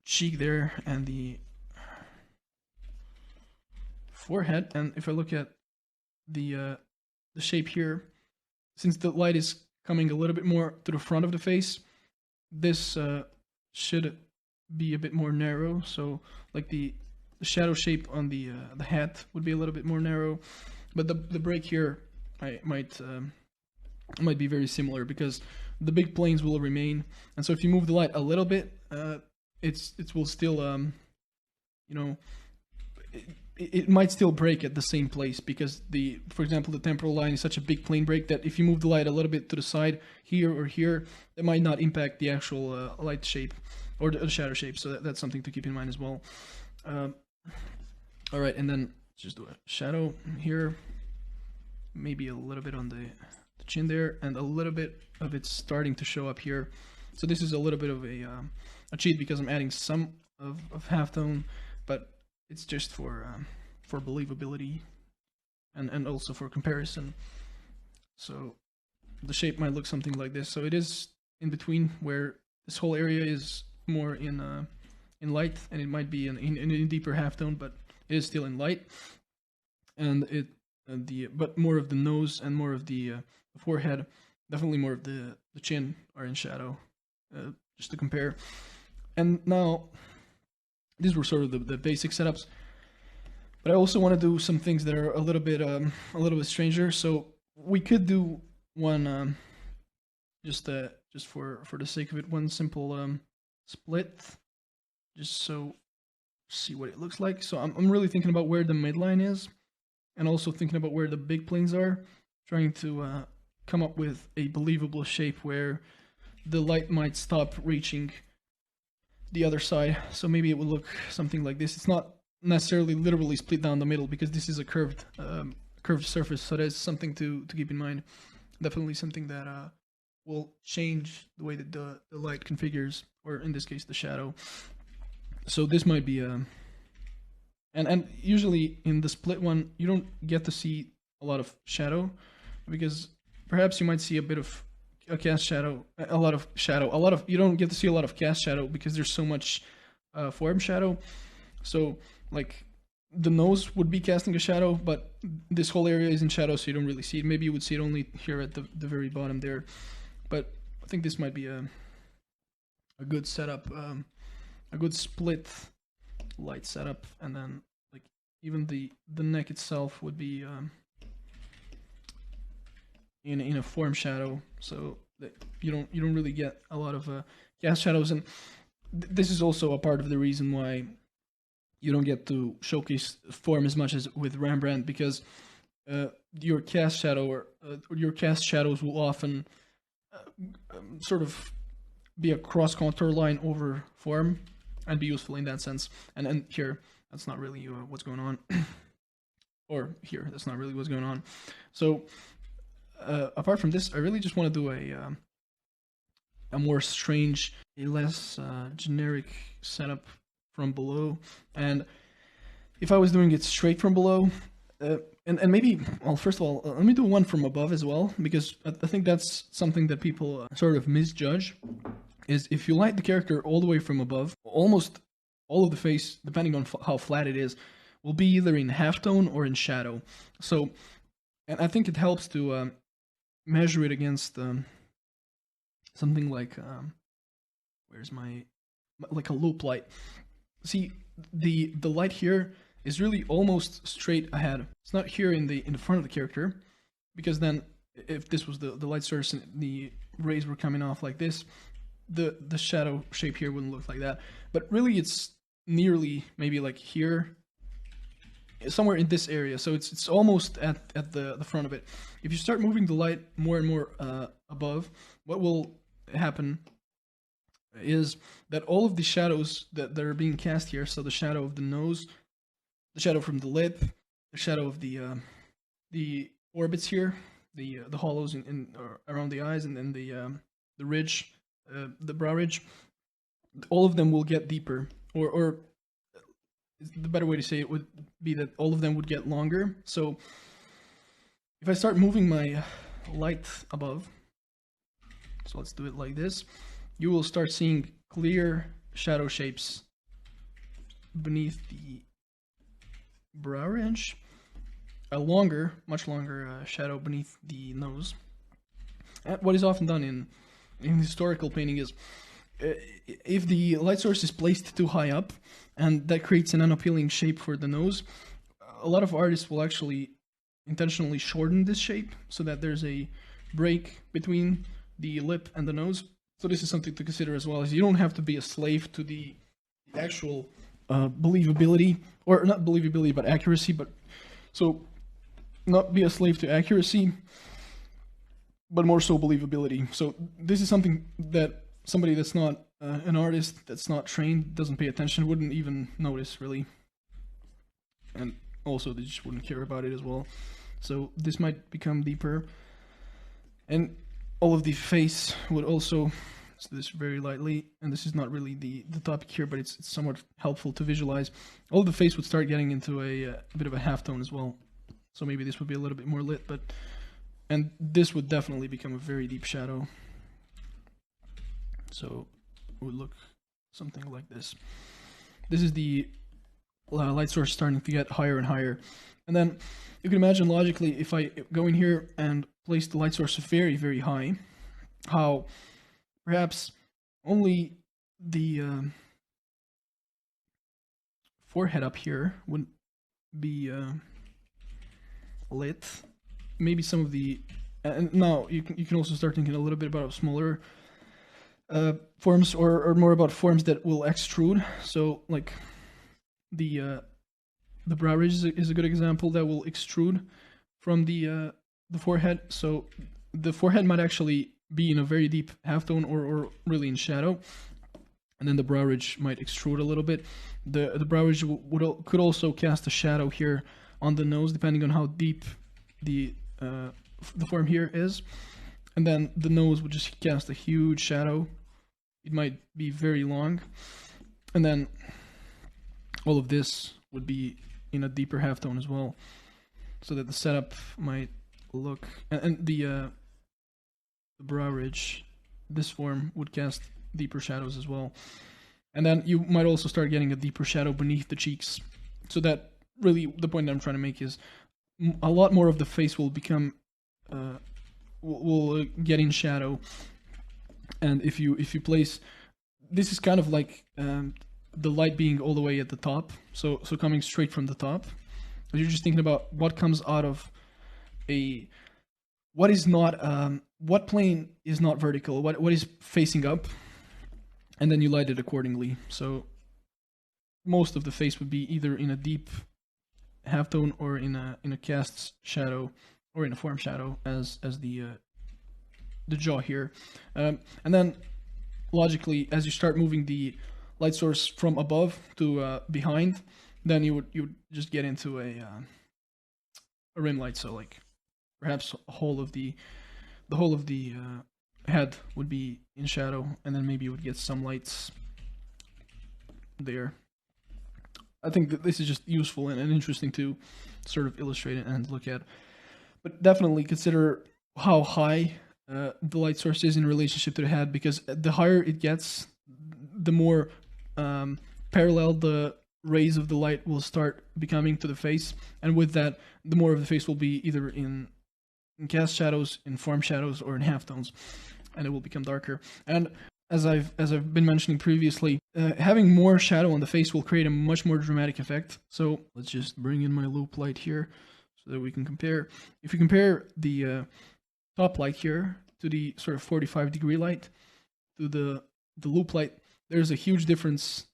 cheek there and the forehead. And if I look at the shape here, since the light is coming a little bit more to the front of the face, this should be a bit more narrow. So like the shadow shape on the hat would be a little bit more narrow, but the break here might be very similar, because the big planes will remain. And so if you move the light a little bit, it will still you know, it might still break at the same place, because for example, the temporal line is such a big plane break that if you move the light a little bit to the side here or here, it might not impact the actual light shape or the shadow shape. So that's something to keep in mind as well. All right, and then just do a shadow here, maybe a little bit on the chin there, and a little bit of it starting to show up here. So this is a little bit of a cheat, because I'm adding some of halftone, but it's just for believability and also for comparison. So the shape might look something like this. So it is in between, where this whole area is more in light, and it might be in a deeper halftone, but it is still in light. And but more of the nose and more of the forehead, definitely more of the chin are in shadow, just to compare. And now these were sort of the basic setups, but I also want to do some things that are a little bit stranger. So we could do one just for the sake of it, one simple split, just so see what it looks like. So I'm really thinking about where the midline is, and also thinking about where the big planes are, trying to come up with a believable shape where the light might stop reaching the other side. So maybe it would look something like this. It's not necessarily literally split down the middle, because this is a curved surface. So that's something to keep in mind. Definitely something that will change the way that the light configures, or in this case the shadow. So this might be and usually in the split one you don't get to see a lot of shadow, because perhaps you might see a bit of a cast shadow, you don't get to see a lot of cast shadow because there's so much form shadow. So like the nose would be casting a shadow, but this whole area is in shadow, so you don't really see it. Maybe you would see it only here at the very bottom there. But I think this might be a good setup, a good split light setup, and then like even the neck itself would be in a form shadow, so that you don't really get a lot of cast shadows. And this is also a part of the reason why you don't get to showcase form as much as with Rembrandt, because your cast shadow or your cast shadows will often sort of be a cross contour line over form and be useful in that sense. And here, that's not really what's going on. Or here, that's not really what's going on. So apart from this, I really just want to do a more strange, a less generic setup from below. And if I was doing it straight from below, and maybe, well, first of all, let me do one from above as well, because I think that's something that people sort of misjudge, is if you light the character all the way from above, almost all of the face, depending on how flat it is, will be either in halftone or in shadow. So, and I think it helps to measure it against something like, where's like a loop light. See, the light here is really almost straight ahead. It's not here in the front of the character, because then if this was the light source and the rays were coming off like this, the shadow shape here wouldn't look like that. But really it's nearly maybe like here, somewhere in this area. So it's almost at the front of it. If you start moving the light more and more above, what will happen is that all of the shadows that are being cast here, so the shadow of the nose, the shadow from the lip, the shadow of the orbits here, the hollows in around the eyes, and then the ridge, the brow ridge, all of them will get deeper, or the better way to say it would be that all of them would get longer. So if I start moving my light above, so let's do it like this, you will start seeing clear shadow shapes beneath the brow ridge, a longer, much longer shadow beneath the nose. And what is often done in historical painting is, if the light source is placed too high up, and that creates an unappealing shape for the nose, a lot of artists will actually intentionally shorten this shape so that there's a break between the lip and the nose. So this is something to consider as well, as you don't have to be a slave to the actual believability, or not believability, but accuracy. But so not be a slave to accuracy, but more so believability. So this is something that somebody that's not an artist, that's not trained, doesn't pay attention, wouldn't even notice really. And also they just wouldn't care about it as well. So this might become deeper. And all of the face would also, so this very lightly, and this is not really the topic here, but it's somewhat helpful to visualize. All of the face would start getting into a bit of a halftone as well. So maybe this would be a little bit more lit, but, and this would definitely become a very deep shadow. So it would look something like this. This is the light source starting to get higher and higher. And then you can imagine logically, if I go in here and place the light source very, very high, how perhaps only the forehead up here would be lit. Maybe some of the, and now you can also start thinking a little bit about smaller forms, or more about forms that will extrude. So like the brow ridge is a good example that will extrude from the forehead. So the forehead might actually be in a very deep halftone, or really in shadow, and then the brow ridge might extrude a little bit. The brow ridge could also cast a shadow here on the nose, depending on how deep the form here is, and then the nose would just cast a huge shadow. It might be very long, and then all of this would be in a deeper halftone as well, so that the setup might look, and the brow ridge, this form would cast deeper shadows as well. And then you might also start getting a deeper shadow beneath the cheeks, so that really the point that I'm trying to make is a lot more of the face will become will get in shadow. And if you place, this is kind of like the light being all the way at the top, so coming straight from the top. You're just thinking about what comes out of what is not what plane is not vertical, what is facing up, and then you light it accordingly. So most of the face would be either in a deep halftone or in a cast shadow or in a form shadow, as the jaw here. And then logically, as you start moving the light source from above to behind, then you would just get into a rim light. So like perhaps the whole of the head would be in shadow, and then maybe you would get some lights there. I think that this is just useful and interesting to sort of illustrate it and look at. But definitely consider how high the light source is in relationship to the head, because the higher it gets, the more parallel the rays of the light will start becoming to the face, and with that, the more of the face will be either in cast shadows, in form shadows, or in halftones, and it will become darker. And as I've been mentioning previously, having more shadow on the face will create a much more dramatic effect. So let's just bring in my loop light here so that we can compare. If you compare the top light here to the sort of 45-degree light to the loop light, there's a huge difference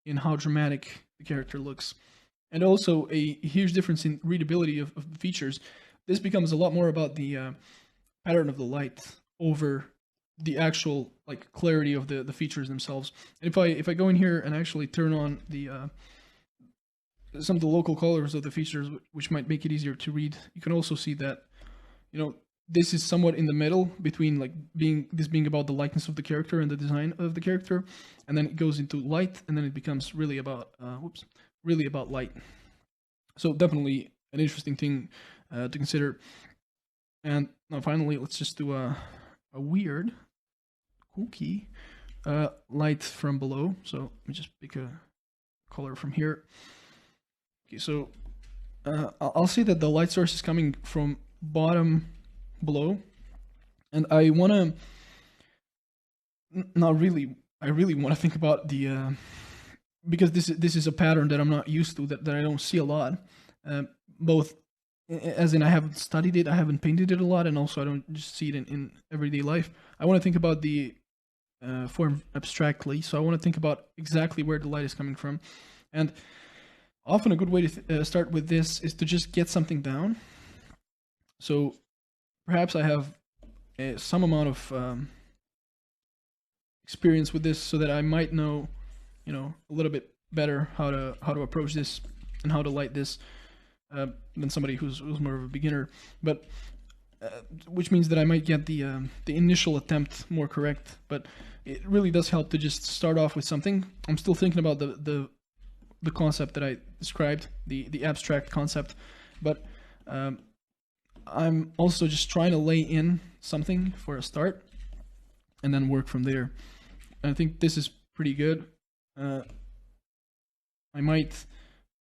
in how dramatic the character looks, and also a huge difference in readability of the features. This becomes a lot more about the pattern of the light over the actual like clarity of the features themselves. And if I go in here and actually turn on the some of the local colors of the features, which might make it easier to read, you can also see that, you know, this is somewhat in the middle between like being about the likeness of the character and the design of the character, and then it goes into light, and then it becomes really about really about light. So definitely an interesting thing to consider. And now finally, let's just do a weird, kooky light from below. So let me just pick a color from here. Okay, so I'll say that the light source is coming from bottom below, and I want to I really want to think about the because this is a pattern that I'm not used to, that I don't see a lot, both as in I haven't studied it, I haven't painted it a lot, and also I don't just see it in everyday life. I want to think about the form abstractly, so I want to think about exactly where the light is coming from. And often a good way to start with this is to just get something down. So perhaps I have some amount of experience with this, so that I might know, you know, a little bit better how to approach this and how to light this than somebody who's more of a beginner. But which means that I might get the initial attempt more correct. But it really does help to just start off with something. I'm still thinking about the concept that I described, the abstract concept, but I'm also just trying to lay in something for a start and then work from there. And I think this is pretty good. I might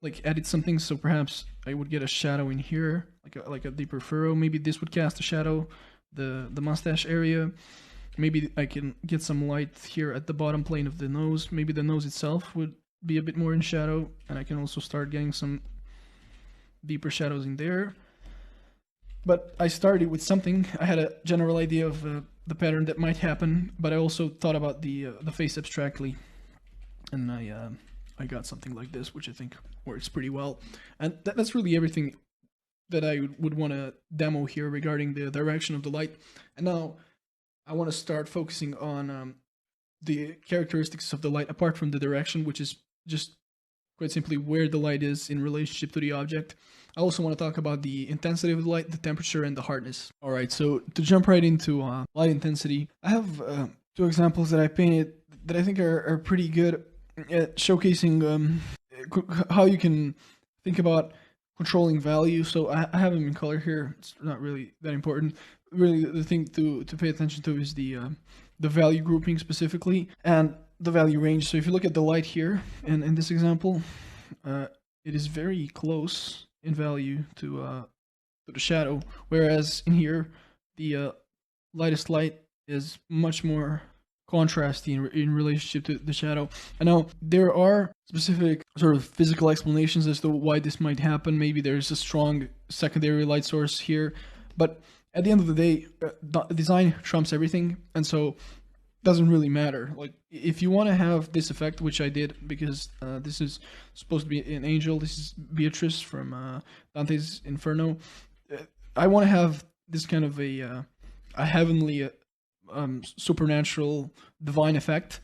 like edit something, so perhaps I would get a shadow in here, like a deeper furrow. Maybe this would cast a shadow, the mustache area. Maybe I can get some light here at the bottom plane of the nose. Maybe the nose itself would be a bit more in shadow, and I can also start getting some deeper shadows in there. But I started with something. I had a general idea of the pattern that might happen, but I also thought about the face abstractly, and I got something like this, which I think works pretty well. And that's really everything that I would want to demo here regarding the direction of the light. And now I want to start focusing on the characteristics of the light apart from the direction, which is just quite simply where the light is in relationship to the object. I also want to talk about the intensity of the light, the temperature, and the hardness. All right, so to jump right into light intensity, I have two examples that I painted that I think are pretty good at showcasing how you can think about controlling value. So I have them in color here. It's not really that important. Really, the thing to pay attention to is the value grouping specifically, and the value range. So if you look at the light here, in this example, it is very close in value to the shadow, whereas in here the lightest light is much more contrasty in relationship to the shadow. And now there are specific sort of physical explanations as to why this might happen. Maybe there's a strong secondary light source here, but at the end of the day, design trumps everything, and so doesn't really matter. Like, if you want to have this effect, which I did because this is supposed to be an angel, this is Beatrice from Dante's Inferno. I want to have this kind of a heavenly, supernatural, divine effect.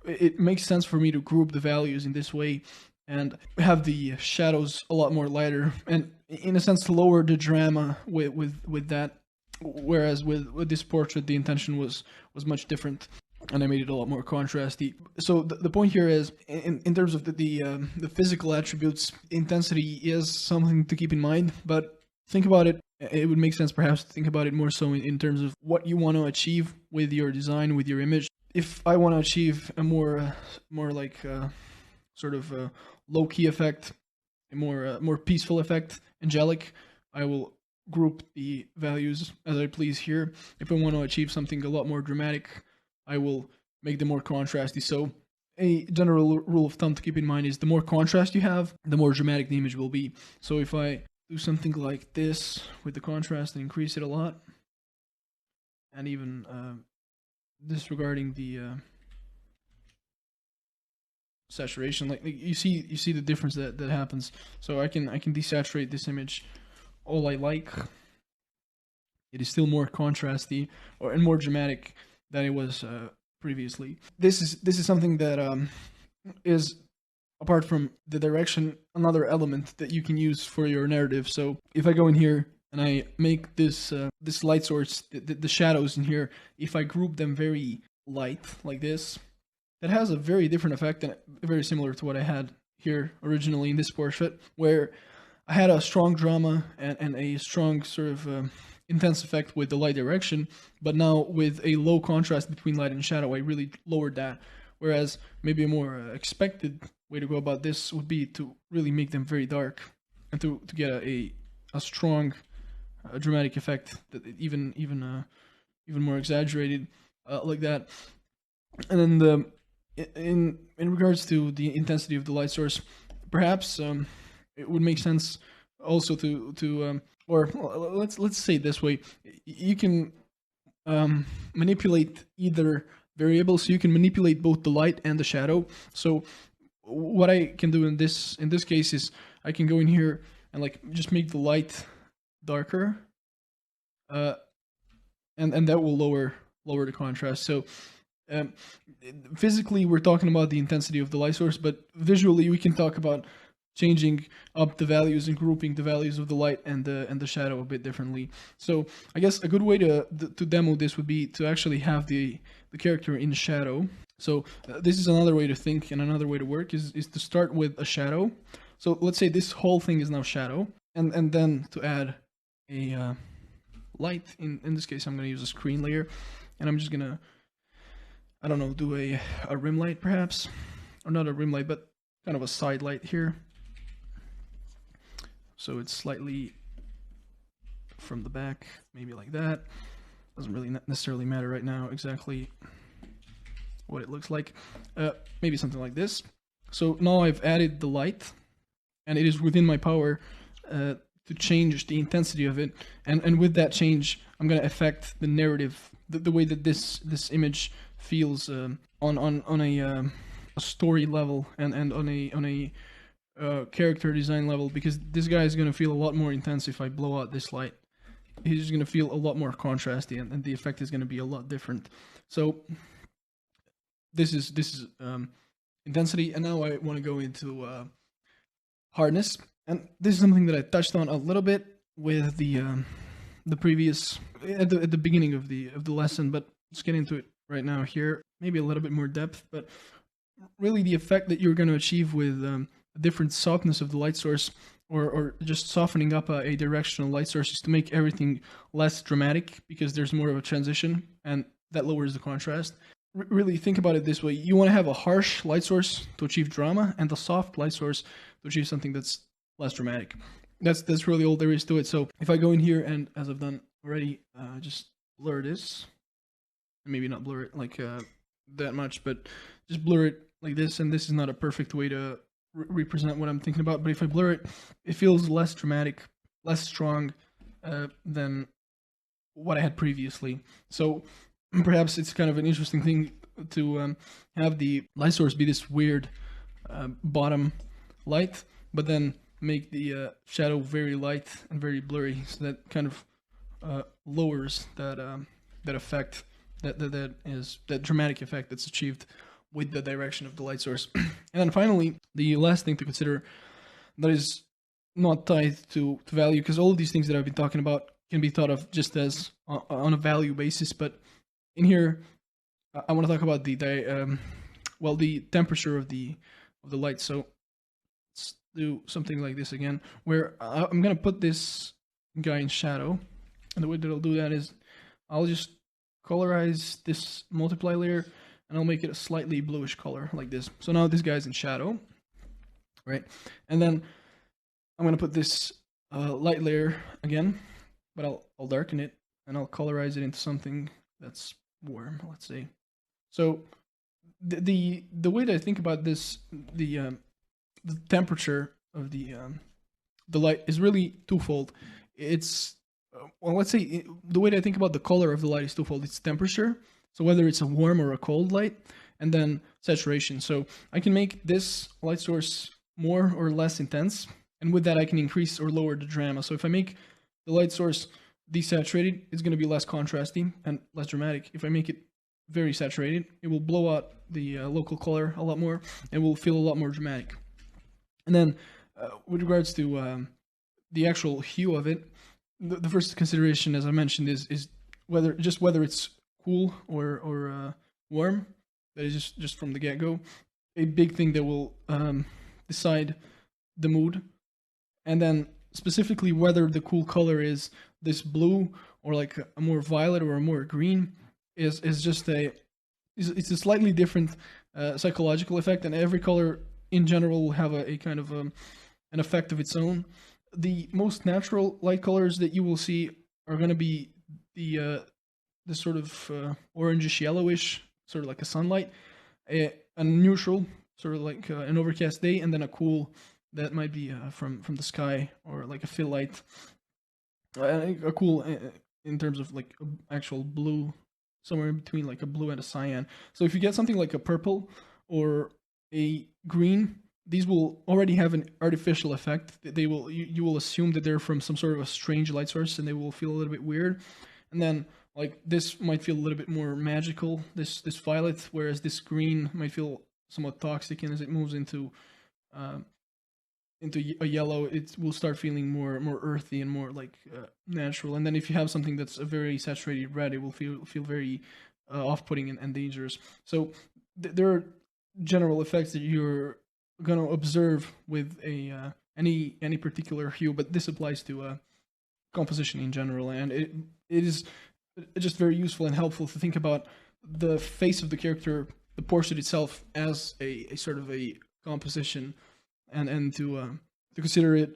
It makes sense for me to group the values in this way and have the shadows a lot more lighter, and in a sense to lower the drama with that. Whereas with this portrait, the intention was much different, and I made it a lot more contrasty. So the point here is, in terms of the physical attributes, intensity is something to keep in mind, but think about it. It would make sense perhaps to think about it more so in terms of what you want to achieve with your design, with your image. If I want to achieve a more like sort of low-key effect, a more peaceful effect, angelic, I will group the values as I please here. If I want to achieve something a lot more dramatic, I will make them more contrasty. So a general rule of thumb to keep in mind is the more contrast you have, the more dramatic the image will be. So if I do something like this with the contrast and increase it a lot, and even disregarding the saturation, like you see the difference that happens. So I can desaturate this image all I like. It is still more contrasty and more dramatic than it was previously. This is something that is, apart from the direction, another element that you can use for your narrative. So if I go in here and I make this this light source, the shadows in here, if I group them very light like this, that has a very different effect and very similar to what I had here originally in this portrait, where I had a strong drama and a strong sort of intense effect with the light direction, but now with a low contrast between light and shadow, I really lowered that. Whereas maybe a more expected way to go about this would be to really make them very dark and to get a strong dramatic effect that even more exaggerated like that. And then in regards to the intensity of the light source, perhaps it would make sense also to or let's say it this way: you can manipulate either variable, so you can manipulate both the light and the shadow. So what I can do in this case is I can go in here and like just make the light darker, and that will lower the contrast. So physically we're talking about the intensity of the light source, but visually we can talk about changing up the values and grouping the values of the light and the shadow a bit differently. So I guess a good way to demo this would be to actually have the character in shadow. So this is another way to think, and another way to work is to start with a shadow. So let's say this whole thing is now shadow, and then to add a light. In this case, I'm going to use a screen layer, and I'm just going to, I don't know, do a rim light perhaps, or not a rim light, but kind of a side light here. So it's slightly from the back, maybe like that. Doesn't really necessarily matter right now exactly what it looks like. Maybe something like this. So now I've added the light, and it is within my power to change the intensity of it. And with that change, I'm going to affect the narrative, the way that this image feels on a story level and on a character design level, because this guy is going to feel a lot more intense if I blow out this light. He's just going to feel a lot more contrasty, and the effect is going to be a lot different. So this is intensity, and now I want to go into hardness, and this is something that I touched on a little bit with the previous at the beginning of the lesson, but let's get into it right now here. Maybe a little bit more depth, but really the effect that you're going to achieve with a different softness of the light source, or just softening up a directional light source, is to make everything less dramatic, because there's more of a transition and that lowers the contrast. really think about it this way. You want to have a harsh light source to achieve drama, and the soft light source to achieve something that's less dramatic. That's really all there is to it. So if I go in here and, as I've done already, just blur this, maybe not blur it like that much, but just blur it like this. And this is not a perfect way to represent what I'm thinking about, but if I blur it, it feels less dramatic, less strong than what I had previously. So perhaps it's kind of an interesting thing to have the light source be this weird bottom light, but then make the shadow very light and very blurry, so that kind of lowers that that effect, that dramatic effect that's achieved with the direction of the light source. And then finally, the last thing to consider that is not tied to value, because all of these things that I've been talking about can be thought of just as on a value basis, but in here I want to talk about the temperature of the light. So let's do something like this again, where I'm gonna put this guy in shadow, and the way that I'll do that is I'll just colorize this multiply layer, and I'll make it a slightly bluish color like this. So now this guy's in shadow, right? And then I'm gonna put this light layer again, but I'll darken it and I'll colorize it into something that's warm, let's say. So the way that I think about this, the temperature of the light is really twofold. It's well, let's say the way that I think about the color of the light is twofold. It's temperature, so whether it's a warm or a cold light, and then saturation. So I can make this light source more or less intense, and with that I can increase or lower the drama. So if I make the light source desaturated, it's going to be less contrasty and less dramatic. If I make it very saturated, it will blow out the local color a lot more and will feel a lot more dramatic. And then with regards to the actual hue of it, the first consideration, as I mentioned, is whether it's cool or warm. That is just from the get-go. A big thing that will decide the mood. And then specifically whether the cool color is this blue or like a more violet or a more green is just it's a slightly different psychological effect, and every color in general will have a kind of an effect of its own. The most natural light colors that you will see are going to be the sort of orangish yellowish, sort of like a sunlight, a neutral, sort of like an overcast day, and then a cool that might be from the sky, or like a fill light, a cool in terms of like actual blue, somewhere in between like a blue and a cyan. So if you get something like a purple or a green, these will already have an artificial effect. They will you will assume that they're from some sort of a strange light source, and they will feel a little bit weird. And then like this might feel a little bit more magical, this violet, whereas this green might feel somewhat toxic, and as it moves into a yellow, it will start feeling more earthy and more like natural. And then if you have something that's a very saturated red, it will feel very off-putting and dangerous. So there are general effects that you're going to observe with a any particular hue, but this applies to composition in general, and it is just very useful and helpful to think about the face of the character, the portrait itself, as a sort of a composition, and to consider it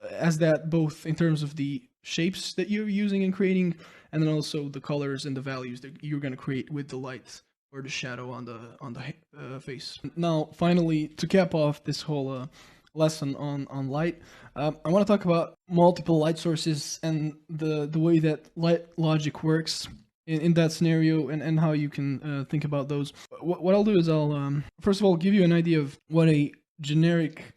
as that, both in terms of the shapes that you're using and creating, and then also the colors and the values that you're going to create with the light or the shadow on the face. Now, finally, to cap off this whole lesson on light, I want to talk about multiple light sources and the way that light logic works in that scenario, and how you can think about those. What I'll do is I'll first of all give you an idea of what a generic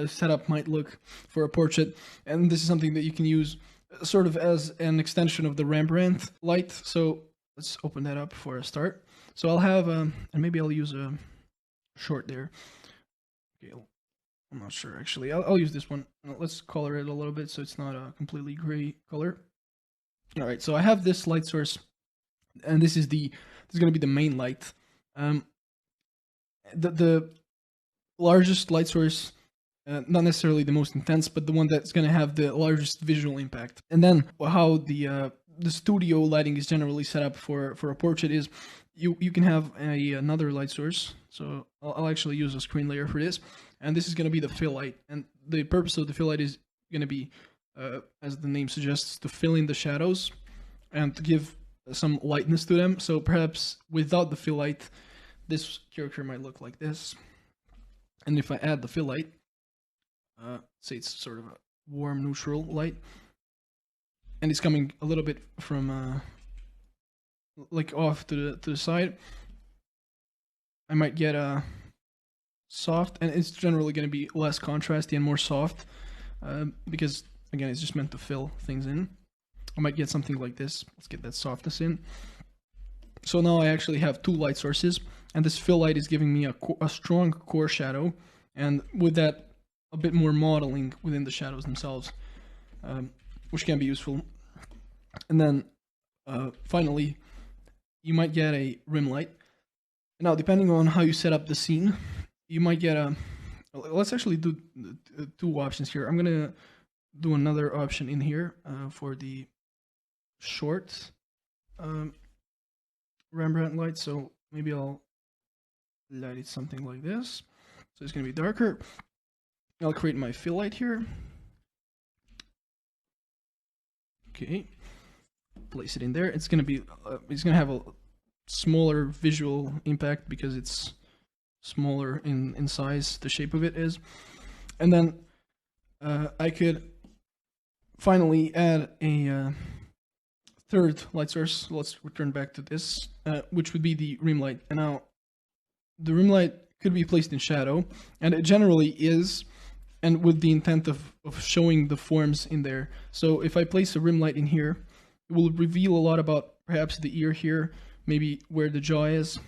setup might look for a portrait, and this is something that you can use sort of as an extension of the Rembrandt light. So let's open that up for a start. So I'll have and maybe I'll use a short there. Okay, I'm not sure actually. I'll use this one. Let's color it a little bit so it's not a completely gray color. All right, so I have this light source, and this is going to be the main light. The largest light source, not necessarily the most intense, but the one that's going to have the largest visual impact. And then how the studio lighting is generally set up for a portrait is you can have another light source. So I'll actually use a screen layer for this, and this is going to be the fill light. And the purpose of the fill light is going to be, as the name suggests, to fill in the shadows and to give some lightness to them. So perhaps without the fill light, this character might look like this. And if I add the fill light, say it's sort of a warm neutral light, and it's coming a little bit from like off to the side, I might get a soft, and it's generally going to be less contrasty and more soft, because again it's just meant to fill things in. I might get something like this. Let's get that softness in. So now I actually have two light sources, and this fill light is giving me a strong core shadow, and with that a bit more modeling within the shadows themselves, which can be useful. And then finally, you might get a rim light. Now, depending on how you set up the scene, you might get a... Let's actually do two options here. I'm going to do another option in here for the short Rembrandt light. So maybe I'll light it something like this. So it's going to be darker. I'll create my fill light here. Okay. Place it in there. It's going to be, it's going to have a smaller visual impact because it's smaller in size, the shape of it is. And then I could finally add a third light source. Let's return back to this, which would be the rim light. And now the rim light could be placed in shadow, and it generally is, and with the intent of showing the forms in there. So if I place a rim light in here, it will reveal a lot about perhaps the ear here, maybe where the jaw is.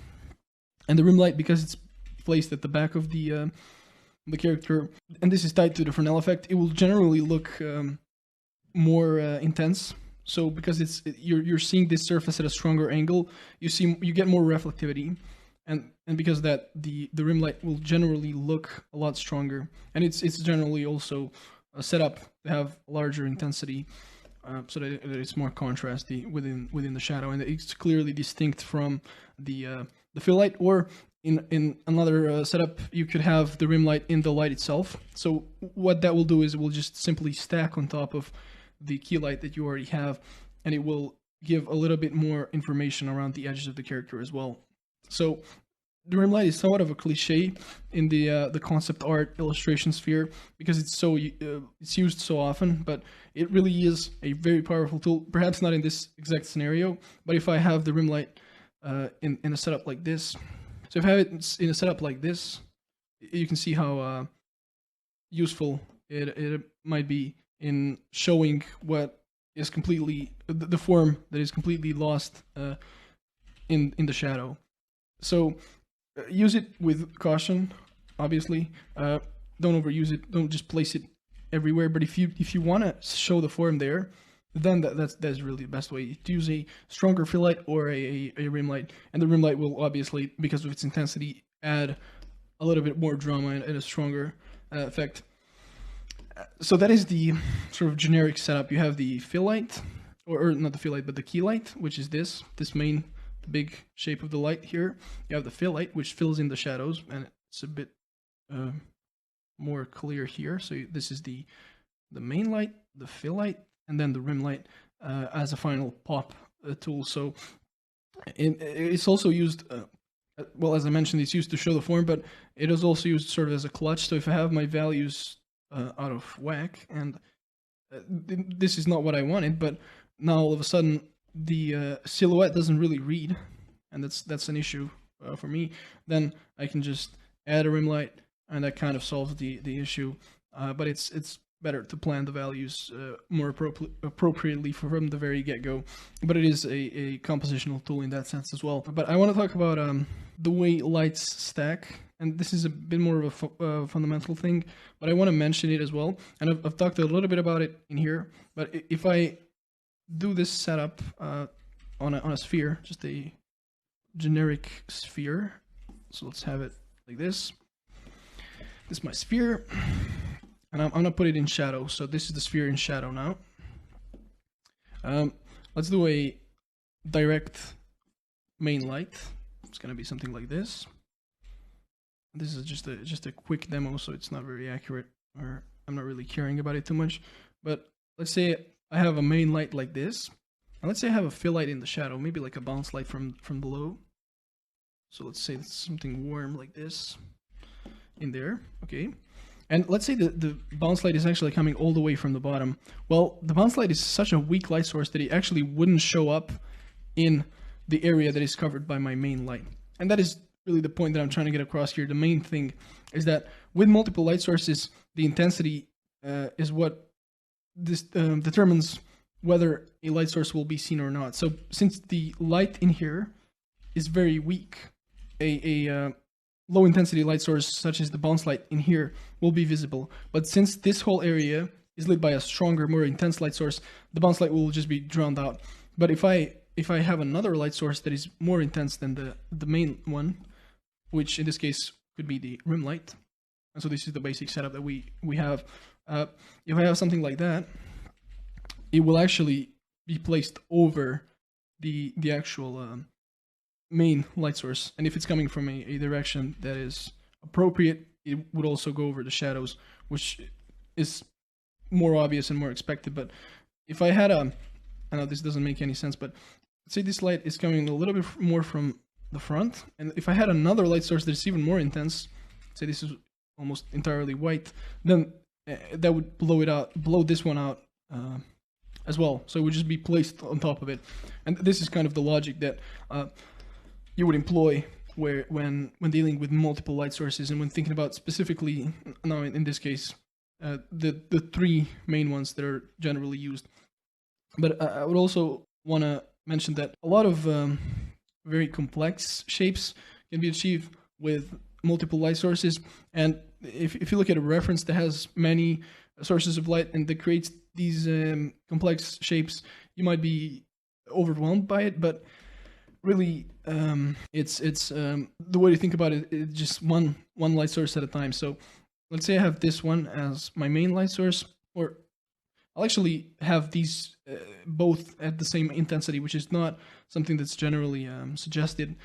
And the rim light, because it's placed at the back of the character, and this is tied to the Fresnel effect, it will generally look more intense. So because you're seeing this surface at a stronger angle, you get more reflectivity, and because of that, the rim light will generally look a lot stronger, and it's generally also set up to have larger intensity, so that it's more contrasty within the shadow, and it's clearly distinct from the fill light. Or in another setup, you could have the rim light in the light itself. So what that will do is it will just simply stack on top of the key light that you already have, and it will give a little bit more information around the edges of the character as well. So the rim light is somewhat of a cliche in the concept art illustration sphere because it's used so often, but it really is a very powerful tool. Perhaps not in this exact scenario, but if I have the rim light in a setup like this, so if I have it in a setup like this, you can see how useful it might be in showing what is completely the form that is completely lost in the shadow. So use it with caution, obviously. Don't overuse it. Don't just place it everywhere. But if you want to show the form there, then that's really the best way to use a stronger fill light or a rim light. And the rim light will obviously, because of its intensity, add a little bit more drama and a stronger effect. So that is the sort of generic setup. You have the fill light, or not the fill light, but the key light, which is this main big shape of the light here. You have the fill light, which fills in the shadows, and it's a bit more clear here. So this is the main light, the fill light, and then the rim light as a final pop tool. So it's also used, well, as I mentioned, it's used to show the form, but it is also used sort of as a clutch. So if I have my values out of whack, and this is not what I wanted, but now all of a sudden the silhouette doesn't really read, and that's an issue for me, then I can just add a rim light, and that kind of solves the issue. But it's better to plan the values more appropriately from the very get-go. But it is a compositional tool in that sense as well. But I want to talk about the way lights stack, and this is a bit more of a fundamental thing, but I want to mention it as well. And I've talked a little bit about it in here, but if I do this setup on a sphere, just a generic sphere, so let's have it like this. This is my sphere, and I'm gonna put it in shadow. So this is the sphere in shadow now. Let's do a direct main light, It's gonna be something like this. This is just a quick demo, so it's not very accurate, or I'm not really caring about it too much. But let's say I have a main light like this, and let's say I have a fill light in the shadow, maybe like a bounce light from below. So let's say it's something warm like this in there, okay? And let's say the bounce light is actually coming all the way from the bottom. Well, the bounce light is such a weak light source that it actually wouldn't show up in the area that is covered by my main light. And that is really the point that I'm trying to get across here. The main thing is that with multiple light sources, the intensity is what this determines whether a light source will be seen or not. So since the light in here is very weak, a low intensity light source such as the bounce light in here will be visible. But since this whole area is lit by a stronger, more intense light source, the bounce light will just be drowned out. But if I have another light source that is more intense than the main one, which in this case could be the rim light, and so this is the basic setup that we have. If I have something like that, it will actually be placed over the actual main light source, and if it's coming from a direction that is appropriate, it would also go over the shadows, which is more obvious and more expected. But if I had I know this doesn't make any sense, but let's say this light is coming a little bit more from the front, and if I had another light source that's even more intense, say this is almost entirely white, then that would blow this one out as well. So it would just be placed on top of it. And this is kind of the logic that you would employ when dealing with multiple light sources, and when thinking about specifically, now in this case, the three main ones that are generally used. But I would also want to mention that a lot of very complex shapes can be achieved with multiple light sources. And if you look at a reference that has many sources of light and that creates these complex shapes, you might be overwhelmed by it. But really, it's the way to think about it is just one light source at a time. So let's say I have this one as my main light source, or I'll actually have these both at the same intensity, which is not something that's generally suggested,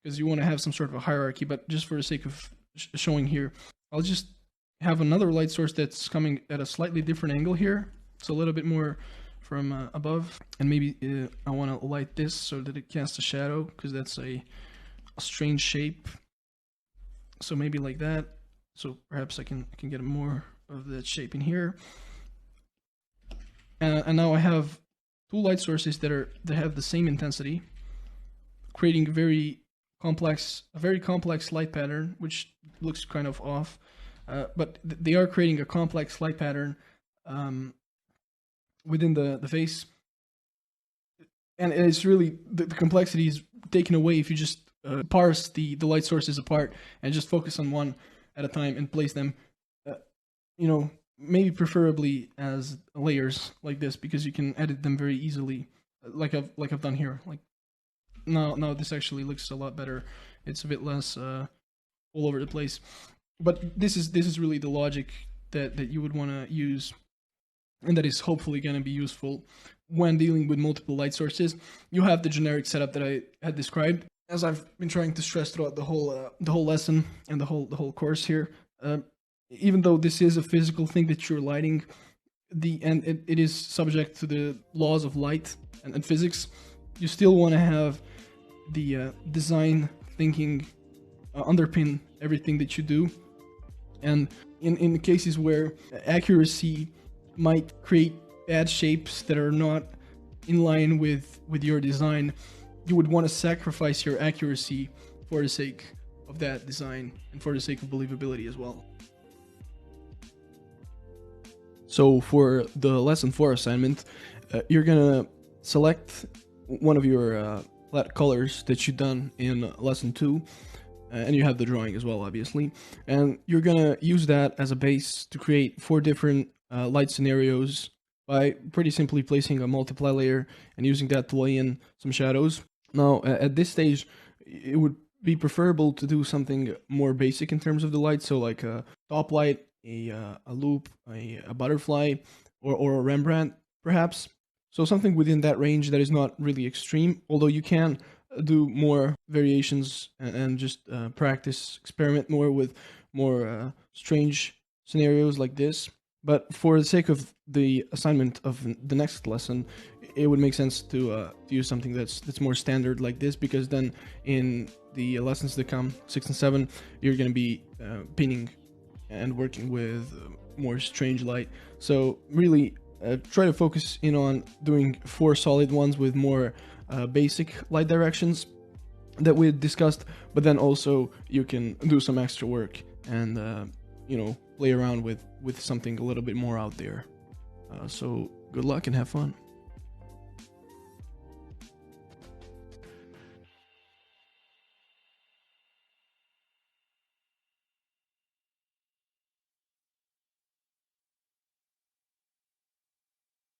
because you want to have some sort of a hierarchy. But just for the sake of showing here, I'll just have another light source that's coming at a slightly different angle here. It's a little bit more from above, and maybe I want to light this so that it casts a shadow, because that's a strange shape. So maybe like that. So perhaps I can get more of that shape in here. And now I have two light sources that have the same intensity, creating a very complex light pattern, which looks kind of off. But they are creating a complex light pattern within the face, and it's really the complexity is taken away if you just parse the light sources apart and just focus on one at a time and place them, maybe preferably as layers like this, because you can edit them very easily, like I've done here. Like now this actually looks a lot better. It's a bit less all over the place. But this is really the logic that you would want to use, and that is hopefully going to be useful when dealing with multiple light sources. You have the generic setup that I had described, as I've been trying to stress throughout the whole lesson and the whole course here. Even though this is a physical thing that you're lighting, it is subject to the laws of light and physics, you still want to have the design thinking underpin everything that you do. And in cases where accuracy might create bad shapes that are not in line with your design, you would want to sacrifice your accuracy for the sake of that design and for the sake of believability as well. So for the lesson 4 assignment, you're gonna select one of your flat colors that you've done in lesson 2, and you have the drawing as well, obviously, and you're gonna use that as a base to create 4 different light scenarios by pretty simply placing a multiply layer and using that to lay in some shadows. Now at this stage, it would be preferable to do something more basic in terms of the light, so like a top light, a loop, a butterfly, or a Rembrandt perhaps. So something within that range that is not really extreme, although you can do more variations and just practice, experiment more with more strange scenarios like this. But for the sake of the assignment of the next lesson, it would make sense to use something that's more standard like this, because then in the lessons that come, 6 and 7, you're going to be painting and working with more strange light. So really try to focus in on doing 4 solid ones with more basic light directions that we discussed, but then also you can do some extra work and play around with something a little bit more out there. So good luck and have fun.